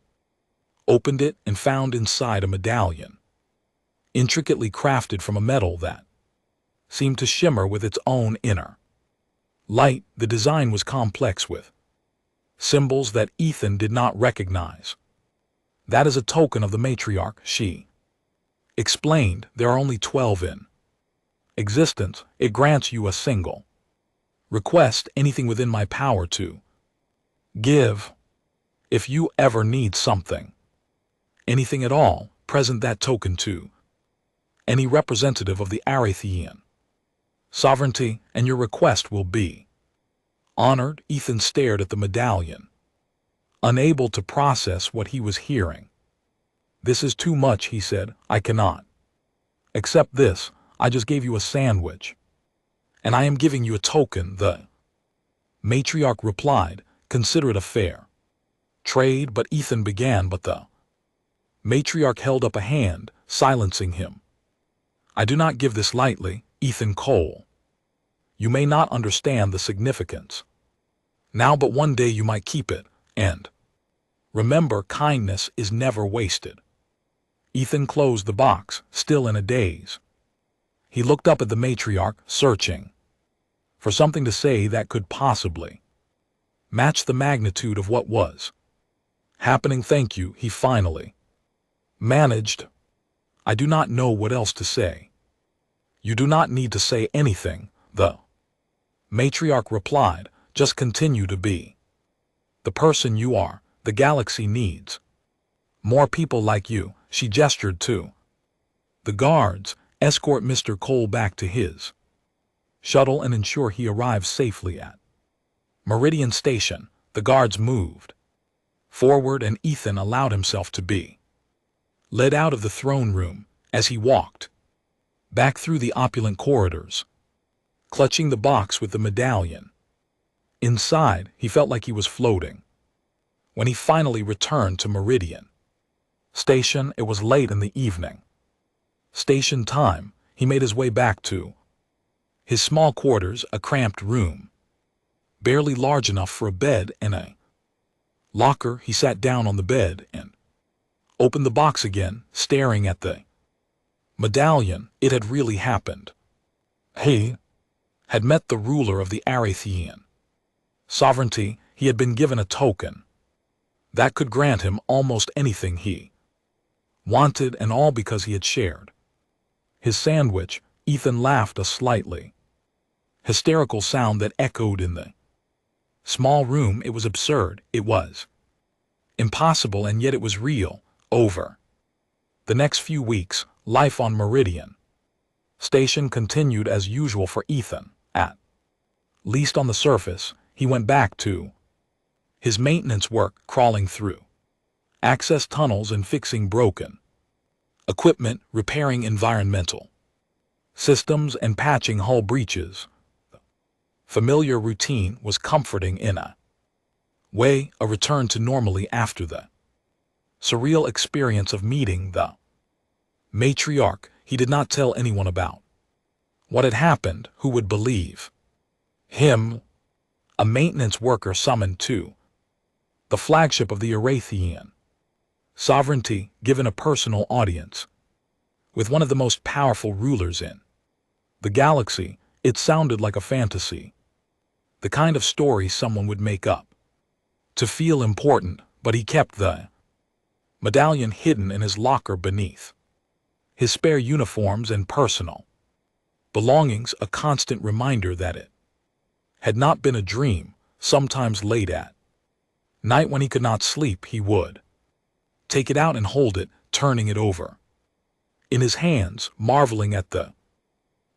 opened it and found inside a medallion, intricately crafted from a metal that seemed to shimmer with its own inner light. The design was complex, with symbols that Ethan did not recognize. That is a token of the matriarch, she explained. There are only 12 in existence. It grants you a single request, anything within my power to give. If you ever need something, anything at all, present that token to any representative of the Arathian sovereignty, and your request will be honored. Ethan stared at the medallion, unable to process what he was hearing. This is too much, he said. I cannot accept this. I just gave you a sandwich, and I am giving you a token. The matriarch replied, consider it a fair trade. But Ethan began, but the matriarch held up a hand, silencing him. I do not give this lightly, Ethan Cole. You may not understand the significance Now but one day you might keep it, and remember, kindness is never wasted. Ethan closed the box, still in a daze. He looked up at the matriarch, searching for something to say that could possibly match the magnitude of what was happening. "Thank you," he finally managed. "I do not know what else to say." "You do not need to say anything," the matriarch replied. "Just continue to be the person you are. The galaxy needs more people like you." She gestured to the guards. "Escort Mr. Cole back to his shuttle and ensure he arrives safely at Meridian Station." The guards moved forward and Ethan allowed himself to be led out of the throne room. As he walked back through the opulent corridors, clutching the box with the medallion inside, he felt like he was floating. When he finally returned to Meridian Station, it was late in the evening. Station time, he made his way back to his small quarters, a cramped room, barely large enough for a bed and a locker. He sat down on the bed and opened the box again, staring at the medallion. It had really happened. He had met the ruler of the Arathian sovereignty. He had been given a token that could grant him almost anything he wanted, and all because he had shared his sandwich. Ethan laughed, a slightly hysterical sound that echoed in the small room. It was absurd, it was impossible, and yet it was real. Over the next few weeks, life on Meridian Station continued as usual for Ethan. At least on the surface, he went back to his maintenance work, crawling through access tunnels and fixing broken equipment, repairing environmental systems, and patching hull breaches. The familiar routine was comforting in a way, a return to normally after the surreal experience of meeting the matriarch. He did not tell anyone about what had happened. Who would believe him? A maintenance worker summoned to the flagship of the Arathian sovereignty, given a personal audience with one of the most powerful rulers in the galaxy. It sounded like a fantasy, the kind of story someone would make up to feel important, but he kept the medallion hidden in his locker beneath his spare uniforms and personal belongings, a constant reminder that it had not been a dream. Sometimes late at night, when he could not sleep, he would take it out and hold it, turning it over in his hands, marveling at the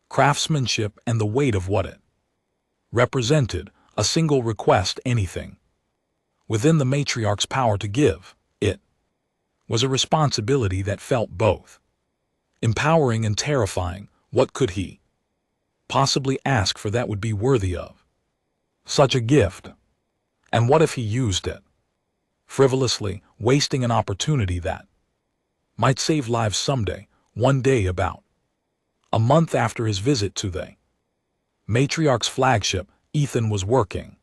craftsmanship and the weight of what it represented. A single request, anything within the matriarch's power to give. It was a responsibility that felt both empowering and terrifying. What could he possibly ask for that would be worthy of such a gift? And what if he used it frivolously, wasting an opportunity that might save lives someday? One day, about a month after his visit to the matriarch's flagship, Ethan was working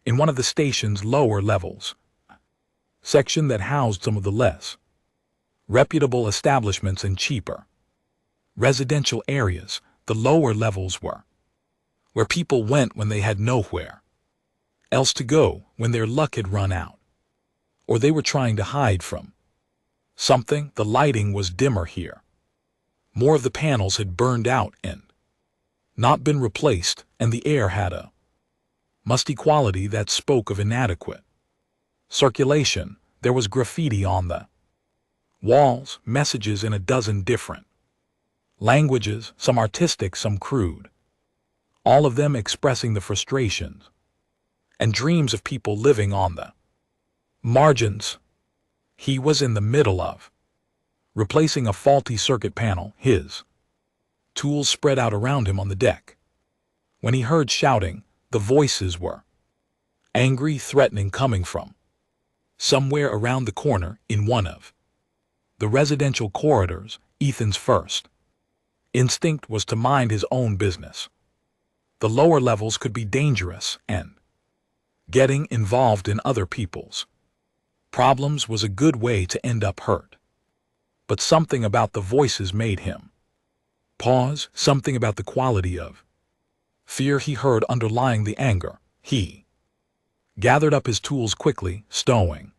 in one of the station's lower levels, section that housed some of the less reputable establishments and cheaper residential areas. The lower levels were where people went when they had nowhere else to go, when their luck had run out, or they were trying to hide from something. The lighting was dimmer here. More of the panels had burned out and not been replaced, and the air had a musty quality that spoke of inadequate circulation. There was graffiti on the walls, messages in a dozen different languages, some artistic, some crude, all of them expressing the frustrations and dreams of people living on the margins. He was in the middle of replacing a faulty circuit panel, his tools spread out around him on the deck, when he heard shouting. The voices were angry, threatening, coming from somewhere around the corner in one of the residential corridors. Ethan's first instinct was to mind his own business. The lower levels could be dangerous, and Getting involved in other people's problems was a good way to end up hurt. But something about the voices made him pause, something about the quality of fear he heard underlying the anger. He gathered up his tools quickly, stowing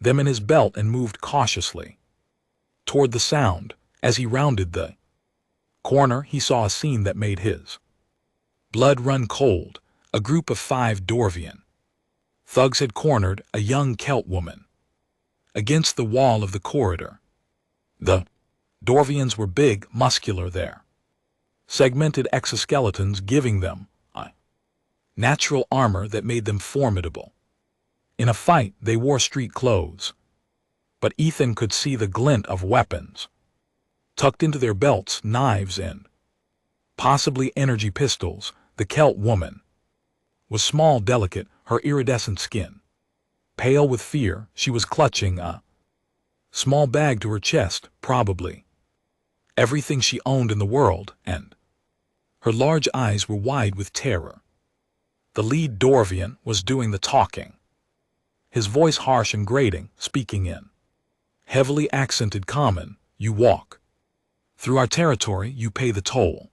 them in his belt, and moved cautiously toward the sound. As he rounded the corner, he saw a scene that made his blood run cold. A group of 5 Dorvian thugs had cornered a young Celt woman against the wall of the corridor. The Dorvians were big, muscular, their segmented exoskeletons giving them a natural armor that made them formidable. In a fight, they wore street clothes, but Ethan could see the glint of weapons tucked into their belts, knives and possibly energy pistols. The Celt woman was small, delicate, her iridescent skin pale with fear. She was clutching a small bag to her chest, probably everything she owned in the world, and her large eyes were wide with terror. The lead Dorvian was doing the talking, his voice harsh and grating, speaking in heavily accented common. You walk through our territory, you pay the toll.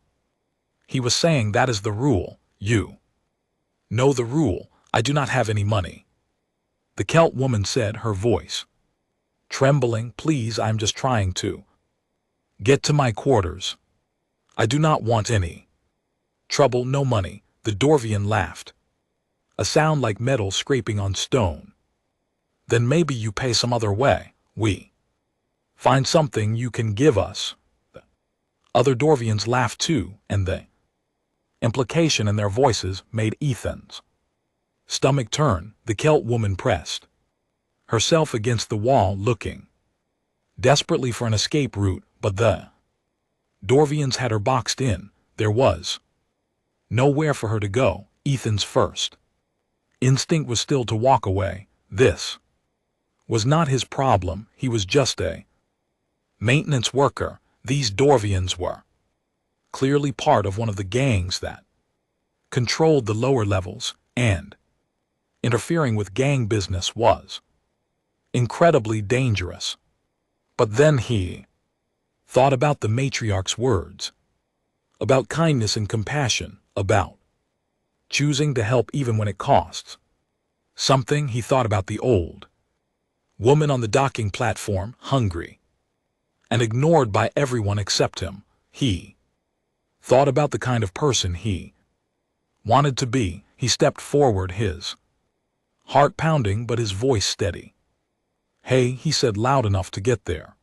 He was saying that is the rule. You know the rule. I do not have any money, the Celt woman said, her voice trembling. Please, I'm just trying to get to my quarters. I do not want any trouble. No money. The Dorvian laughed, a sound like metal scraping on stone. Then maybe you pay some other way. We find something you can give us. The other Dorvians laughed too, and the implication in their voices made Ethan's stomach turn. The Celt woman pressed herself against the wall, looking desperately for an escape route, but the Dorvians had her boxed in. There was nowhere for her to go. Ethan's first instinct was still to walk away. This was not his problem. He was just a maintenance worker. These Dorvians were clearly part of one of the gangs that controlled the lower levels, and interfering with gang business was incredibly dangerous. But then he thought about the matriarch's words, about kindness and compassion, about choosing to help even when it costs something. He thought about the old woman on the docking platform, hungry and ignored by everyone except him. He thought about the kind of person he wanted to be. He stepped forward, his heart pounding but his voice steady. Hey, he said loud enough to get their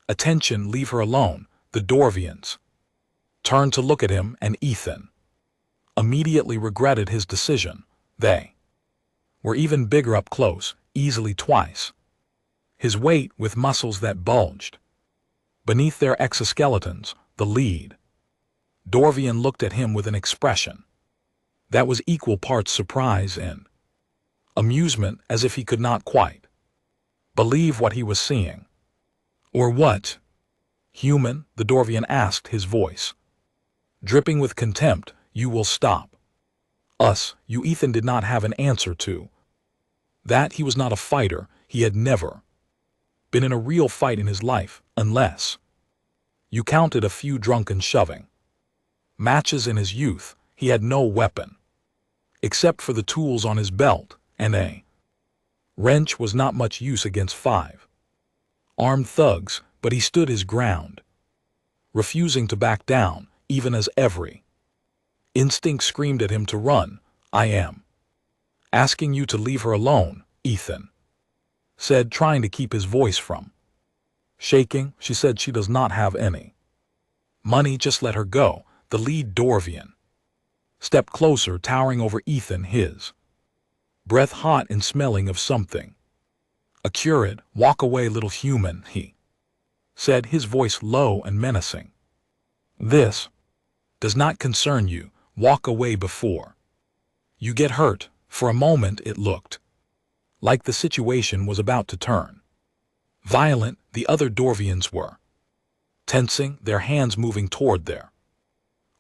attention. Leave her alone. The Dorvians turned to look at him, and Ethan immediately regretted his decision. They were even bigger up close, easily twice his weight, with muscles that bulged beneath their exoskeletons. The lead Dorvian looked at him with an expression that was equal parts surprise and amusement, as if he could not quite believe what he was seeing. Or what? Human? The Dorvian asked, his voice dripping with contempt. You will stop us. You. Ethan did not have an answer to that. He was not a fighter. He had never been in a real fight in his life, unless you counted a few drunken shoving matches in his youth. He had no weapon except for the tools on his belt, and a wrench was not much use against 5 armed thugs. But he stood his ground, refusing to back down, even as every instinct screamed at him to run. I am asking you to leave her alone, Ethan said, trying to keep his voice from shaking. She said she does not have any money. Just let her go. The lead Dorvian stepped closer, towering over Ethan, his breath hot and smelling of something acrid. Walk away, little human, he said, his voice low and menacing. This does not concern you. Walk away before you get hurt. For a moment it looked like the situation was about to turn violent. The other Dorvians were tensing, their hands moving toward their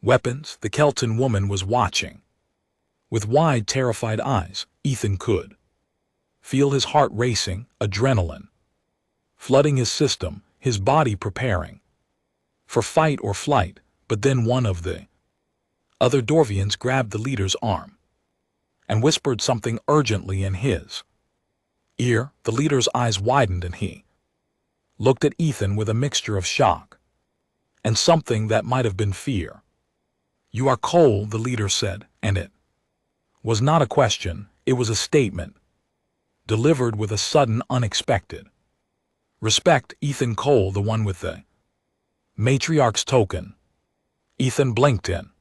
weapons. The Kelton woman was watching With wide, terrified eyes, Ethan could feel his heart racing, adrenaline flooding his system, his body preparing for fight or flight. But then one of the other Dorvians grabbed the leader's arm and whispered something urgently in his ear. The leader's eyes widened and he looked at Ethan with a mixture of shock and something that might have been fear. "You are Cole," the leader said, and it was not a question, it was a statement, delivered with a sudden, unexpected respect. "Ethan Cole, the one with the matriarch's token." Ethan blinked in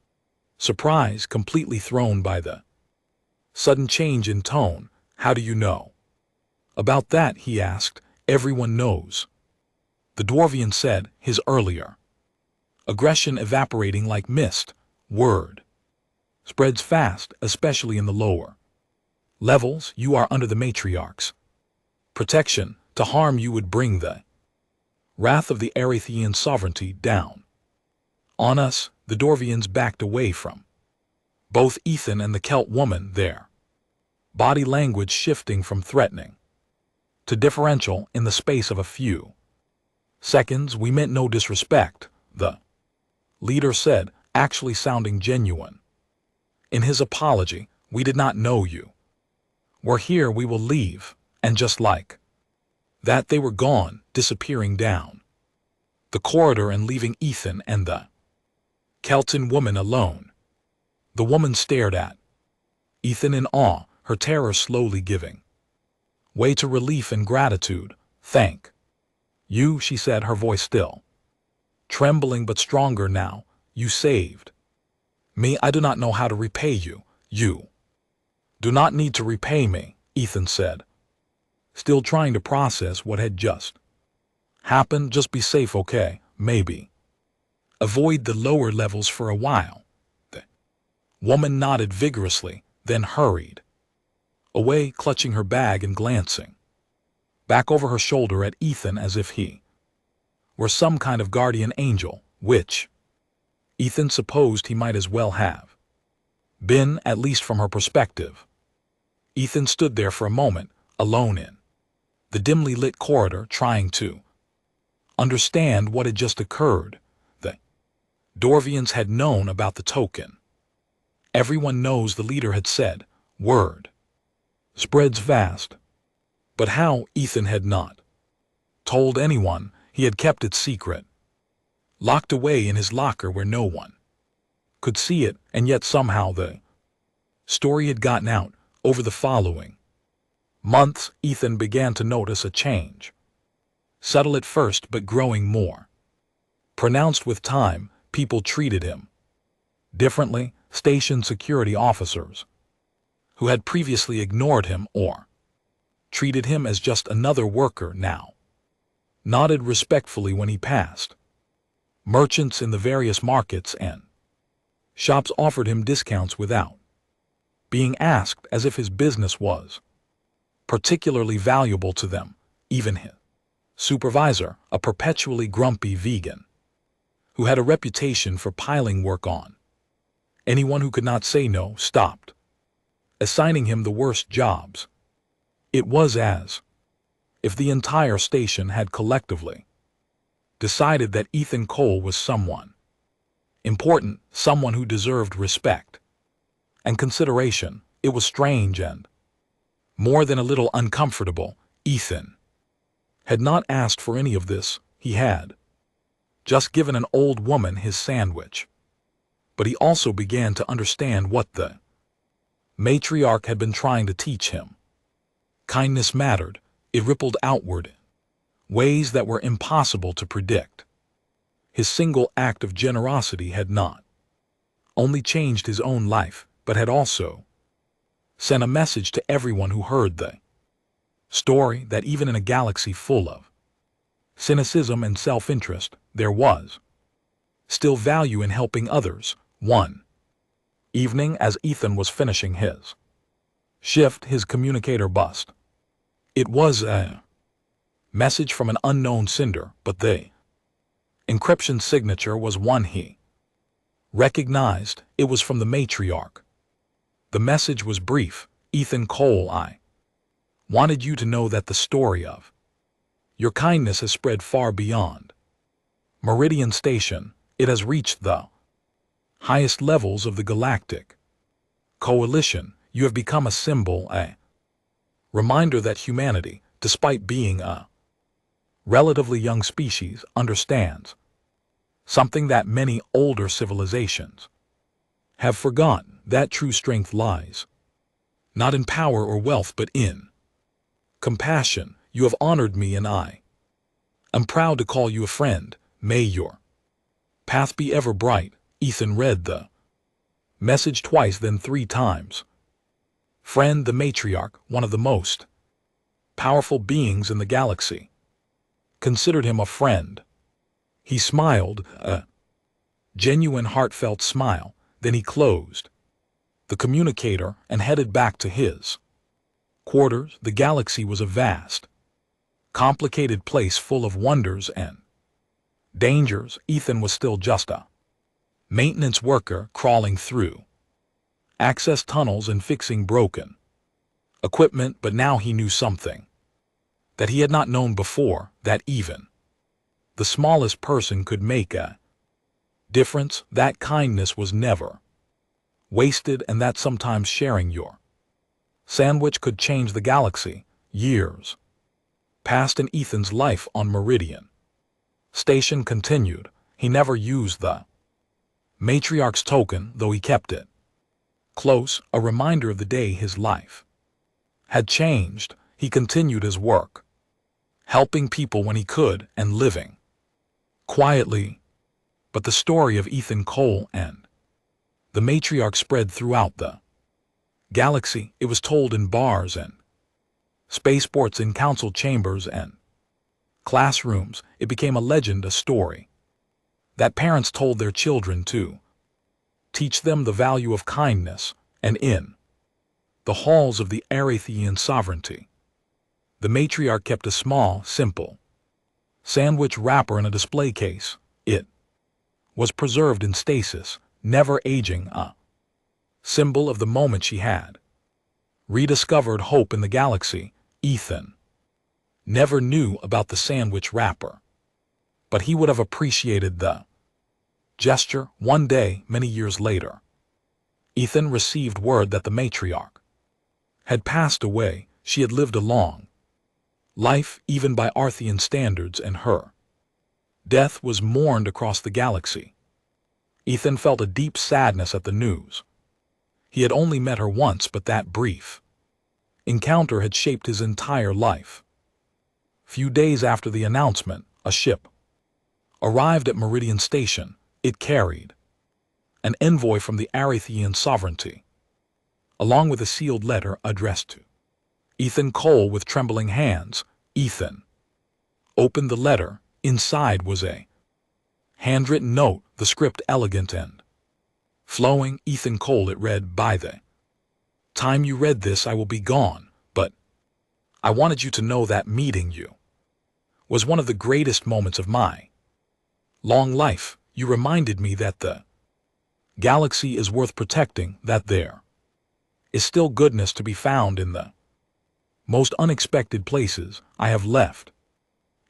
surprise, completely thrown by the sudden change in tone. "How do you know about that?" he asked. "Everyone knows," the Dwarvian said, his earlier aggression evaporating like mist. "Word spreads fast, especially in the lower levels. You are under the matriarch's protection. To harm you would bring the wrath of the Erythian sovereignty down on us." The Dorvians backed away from both Ethan and the Celt woman, their body language shifting from threatening to deferential in the space of a few seconds. "We meant no disrespect," the leader said, actually sounding genuine in his apology. "We did not know you were here. We will leave." And just like that, they were gone, disappearing down the corridor and leaving Ethan and the Kelton woman alone. The woman stared at Ethan in awe, her terror slowly giving way to relief and gratitude. "Thank you," she said, her voice still trembling but stronger now. "You saved me. I do not know how to repay you." "You do not need to repay me," Ethan said, still trying to process what had just happened. "Just be safe, okay? Maybe avoid the lower levels for a while." The woman nodded vigorously, then hurried away, clutching her bag and glancing back over her shoulder at Ethan as if he were some kind of guardian angel, which Ethan supposed he might as well have been, at least from her perspective. Ethan stood there for a moment, alone in the dimly lit corridor, trying to understand what had just occurred. The Dorvians had known about the token. Everyone knows, the leader had said. Word spreads fast. But how? Ethan had not told anyone. He had kept it secret, locked away in his locker where no one could see it, and yet somehow the story had gotten out. Over the following months, Ethan began to notice a change. Subtle at first, but growing more pronounced with time. People treated him differently. Station security officers who had previously ignored him or treated him as just another worker now nodded respectfully when he passed. Merchants in the various markets and shops offered him discounts without being asked, as if his business was particularly valuable to them. Even his supervisor, a perpetually grumpy vegan who had a reputation for piling work on anyone who could not say no, stopped assigning him the worst jobs. It was as if the entire station had collectively decided that Ethan Cole was someone important, someone who deserved respect and consideration. It was strange and more than a little uncomfortable. Ethan had not asked for any of this. He had just given an old woman his sandwich. But he also began to understand what the matriarch had been trying to teach him. Kindness mattered. It rippled outward in ways that were impossible to predict. His single act of generosity had not only changed his own life, but had also sent a message to everyone who heard the story that even in a galaxy full of cynicism and self-interest, there was still value in helping others. One evening, as Ethan was finishing his shift, his communicator buzzed. It was a message from an unknown sender, but the encryption signature was one he recognized. It was from the matriarch. The message was brief. Ethan Cole, I wanted you to know that the story of your kindness has spread far beyond Meridian Station. It has reached the highest levels of the galactic coalition. You have become a symbol, a reminder that humanity, despite being a relatively young species, understands something that many older civilizations have forgotten, that true strength lies not in power or wealth but in compassion. You have honored me and I am proud to call you a friend. May your path be ever bright. Ethan read the message twice, then 3 times. Friend, the matriarch, one of the most powerful beings in the galaxy, considered him a friend. He smiled, a genuine heartfelt smile, then he closed the communicator and headed back to his quarters. The galaxy was a vast, complicated place full of wonders and dangers. Ethan was still just a maintenance worker crawling through access tunnels and fixing broken equipment, but now he knew something that he had not known before, that even the smallest person could make a difference, that kindness was never wasted, and that sometimes sharing your sandwich could change the galaxy. Years passed in Ethan's life on Meridian Station continued. He never used the matriarch's token, though he kept it close, a reminder of the day his life had changed. He continued his work, helping people when he could and living quietly. But the story of Ethan Cole and the matriarch spread throughout the galaxy. It was told in bars and spaceports, in council chambers and classrooms. It became a legend, a story that parents told their children to teach them the value of kindness. And in the halls of the Arathian sovereignty, the matriarch kept a small, simple sandwich wrapper in a display case. It was preserved in stasis, never aging, a symbol of the moment she had rediscovered hope in the galaxy. Ethan never knew about the sandwich wrapper, but he would have appreciated the gesture. One day, many years later, Ethan received word that the matriarch had passed away. She had lived a long life, even by Arthian standards, and her death was mourned across the galaxy. Ethan felt a deep sadness at the news. He had only met her once, but that brief encounter had shaped his entire life. Few days after the announcement, a ship arrived at Meridian Station. It carried an envoy from the Arathian sovereignty, along with a sealed letter addressed to Ethan Cole. With trembling hands, Ethan opened the letter. Inside was a handwritten note, the script elegant and flowing. Ethan Cole, it read, by the time you read this I will be gone, but I wanted you to know that meeting you was one of the greatest moments of my long life. You reminded me that the galaxy is worth protecting, that there is still goodness to be found in the most unexpected places. I have left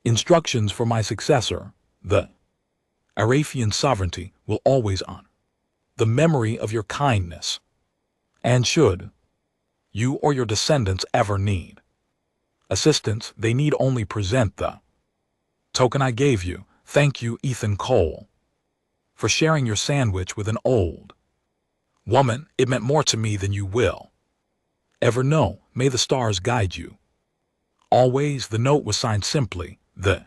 instructions for my successor. The Arathian sovereignty will always honor the memory of your kindness, and should you or your descendants ever need assistance, they need only present the token I gave you. Thank you, Ethan Cole, for sharing your sandwich with an old woman. It meant more to me than you will ever know. May the stars guide you always. The note was signed simply, the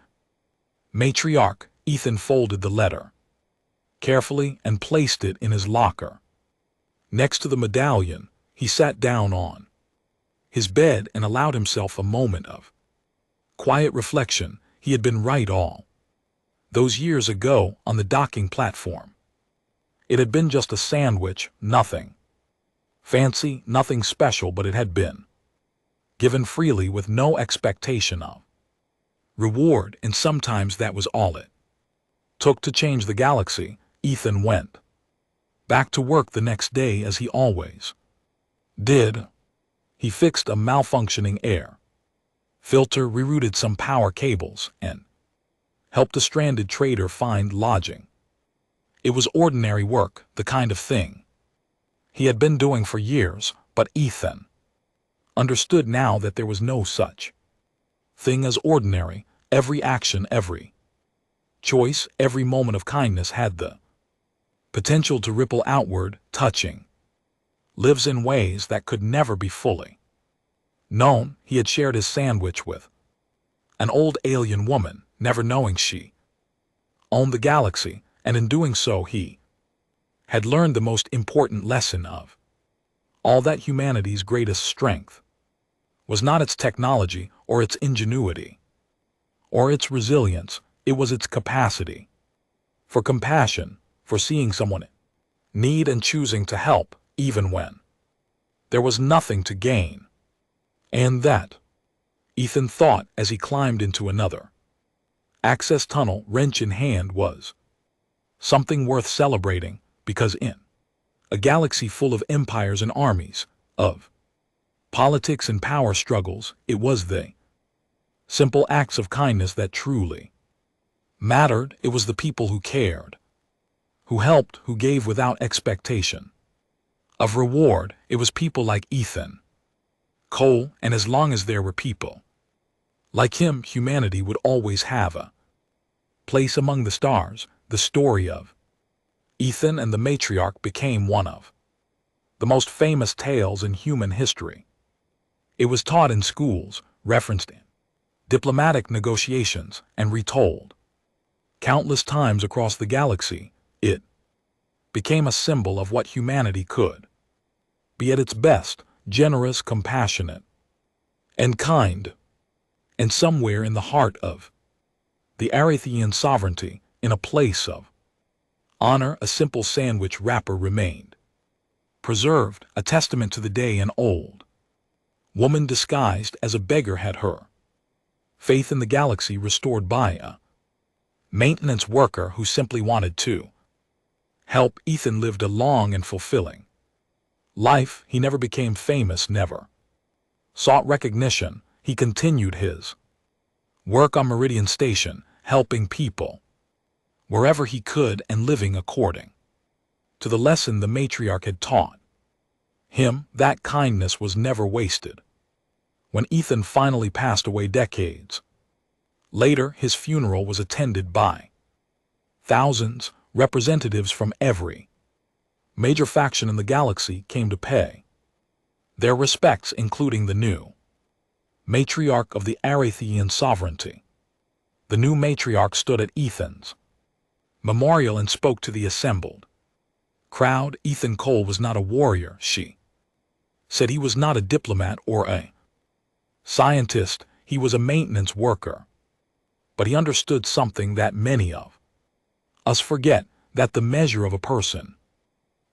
matriarch. Ethan folded the letter carefully and placed it in his locker. Next to the medallion, he sat down on his bed and allowed himself a moment of quiet reflection. He had been right all those years ago on the docking platform. It had been just a sandwich, nothing fancy, nothing special, but it had been given freely with no expectation of reward, and sometimes that was all it took to change the galaxy. Ethan went back to work the next day as he always did. He fixed a malfunctioning air filter, rerouted some power cables, and helped a stranded trader find lodging. It was ordinary work, the kind of thing he had been doing for years, but Ethan understood now that there was no such thing as ordinary. Every action, every choice, every moment of kindness had the potential to ripple outward, touching lives in ways that could never be fully known. He had shared his sandwich with an old alien woman, never knowing she owned the galaxy, and in doing so he had learned the most important lesson of all, that humanity's greatest strength was not its technology or its ingenuity or its resilience, it was its capacity for compassion, for seeing someone in need and choosing to help even when there was nothing to gain. And that, Ethan thought as he climbed into another access tunnel, wrench in hand, was something worth celebrating, because in a galaxy full of empires and armies, of politics and power struggles, it was the simple acts of kindness that truly mattered. It was the people who cared, who helped, who gave without expectation of reward. It was people like Ethan Cole, and as long as there were people like him, humanity would always have a place among the stars. The story of Ethan and the matriarch became one of the most famous tales in human history. It was taught in schools, referenced in diplomatic negotiations, and retold countless times across the galaxy. It became a symbol of what humanity could be at its best: generous, compassionate, and kind. And somewhere in the heart of the Arathian sovereignty, in a place of honor, a simple sandwich wrapper remained preserved, a testament to the day an old woman disguised as a beggar had her faith in the galaxy restored by a maintenance worker who simply wanted to help. Ethan lived a long and fulfilling life. He never became famous, never sought recognition. He continued his work on Meridian Station, helping people wherever he could and living according to the lesson the matriarch had taught him, that kindness was never wasted. When Ethan finally passed away decades later, his funeral was attended by thousands. Representatives from every major faction in the galaxy came to pay their respects, including the new matriarch of the Arathian sovereignty. The new matriarch stood at Ethan's memorial and spoke to the assembled crowd. Ethan Cole was not a warrior, she said. He was not a diplomat or a scientist. He was a maintenance worker. But he understood something that many of us forget, that the measure of a person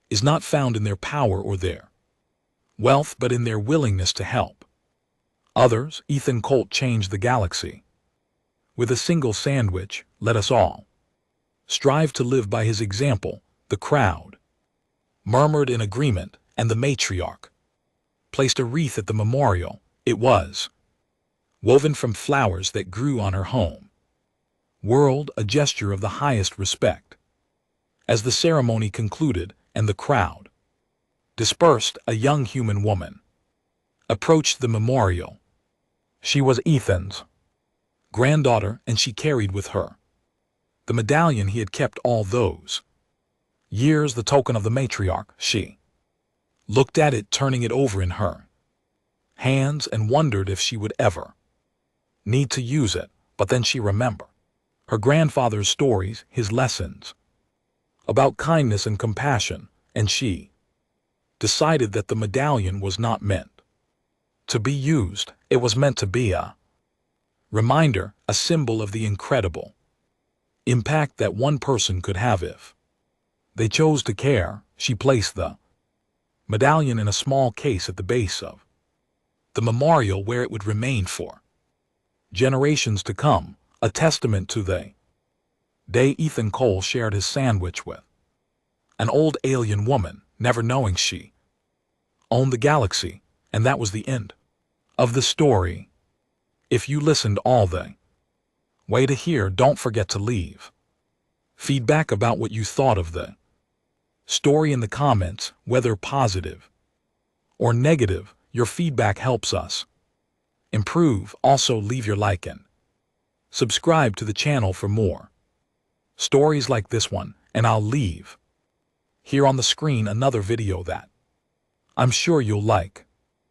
is not found in their power or their wealth, but in their willingness to help others. Ethan Cole changed the galaxy with a single sandwich. Let us all strive to live by his example. The crowd murmured in agreement, and the matriarch placed a wreath at the memorial. It was woven from flowers that grew on her home world, a gesture of the highest respect. As the ceremony concluded and the crowd dispersed, a young human woman approached the memorial. She was Ethan's granddaughter, and she carried with her the medallion he had kept all those years, the token of the matriarch. She looked at it, turning it over in her hands, and wondered if she would ever need to use it. But then she remembered her grandfather's stories, his lessons about kindness and compassion, and she decided that the medallion was not meant to be used. It was meant to be a reminder, a symbol of the incredible impact that one person could have if they chose to care. She placed the medallion in a small case at the base of the memorial, where it would remain for generations to come, a testament to the day Ethan Cole shared his sandwich with an old alien woman, never knowing she owned the galaxy, and that was the end of the story. If you listened all the way to here, don't forget to leave feedback about what you thought of the story in the comments, whether positive or negative. Your feedback helps us improve. Also, leave your like and subscribe to the channel for more stories like this one, and I'll leave here on the screen another video that I'm sure you'll like.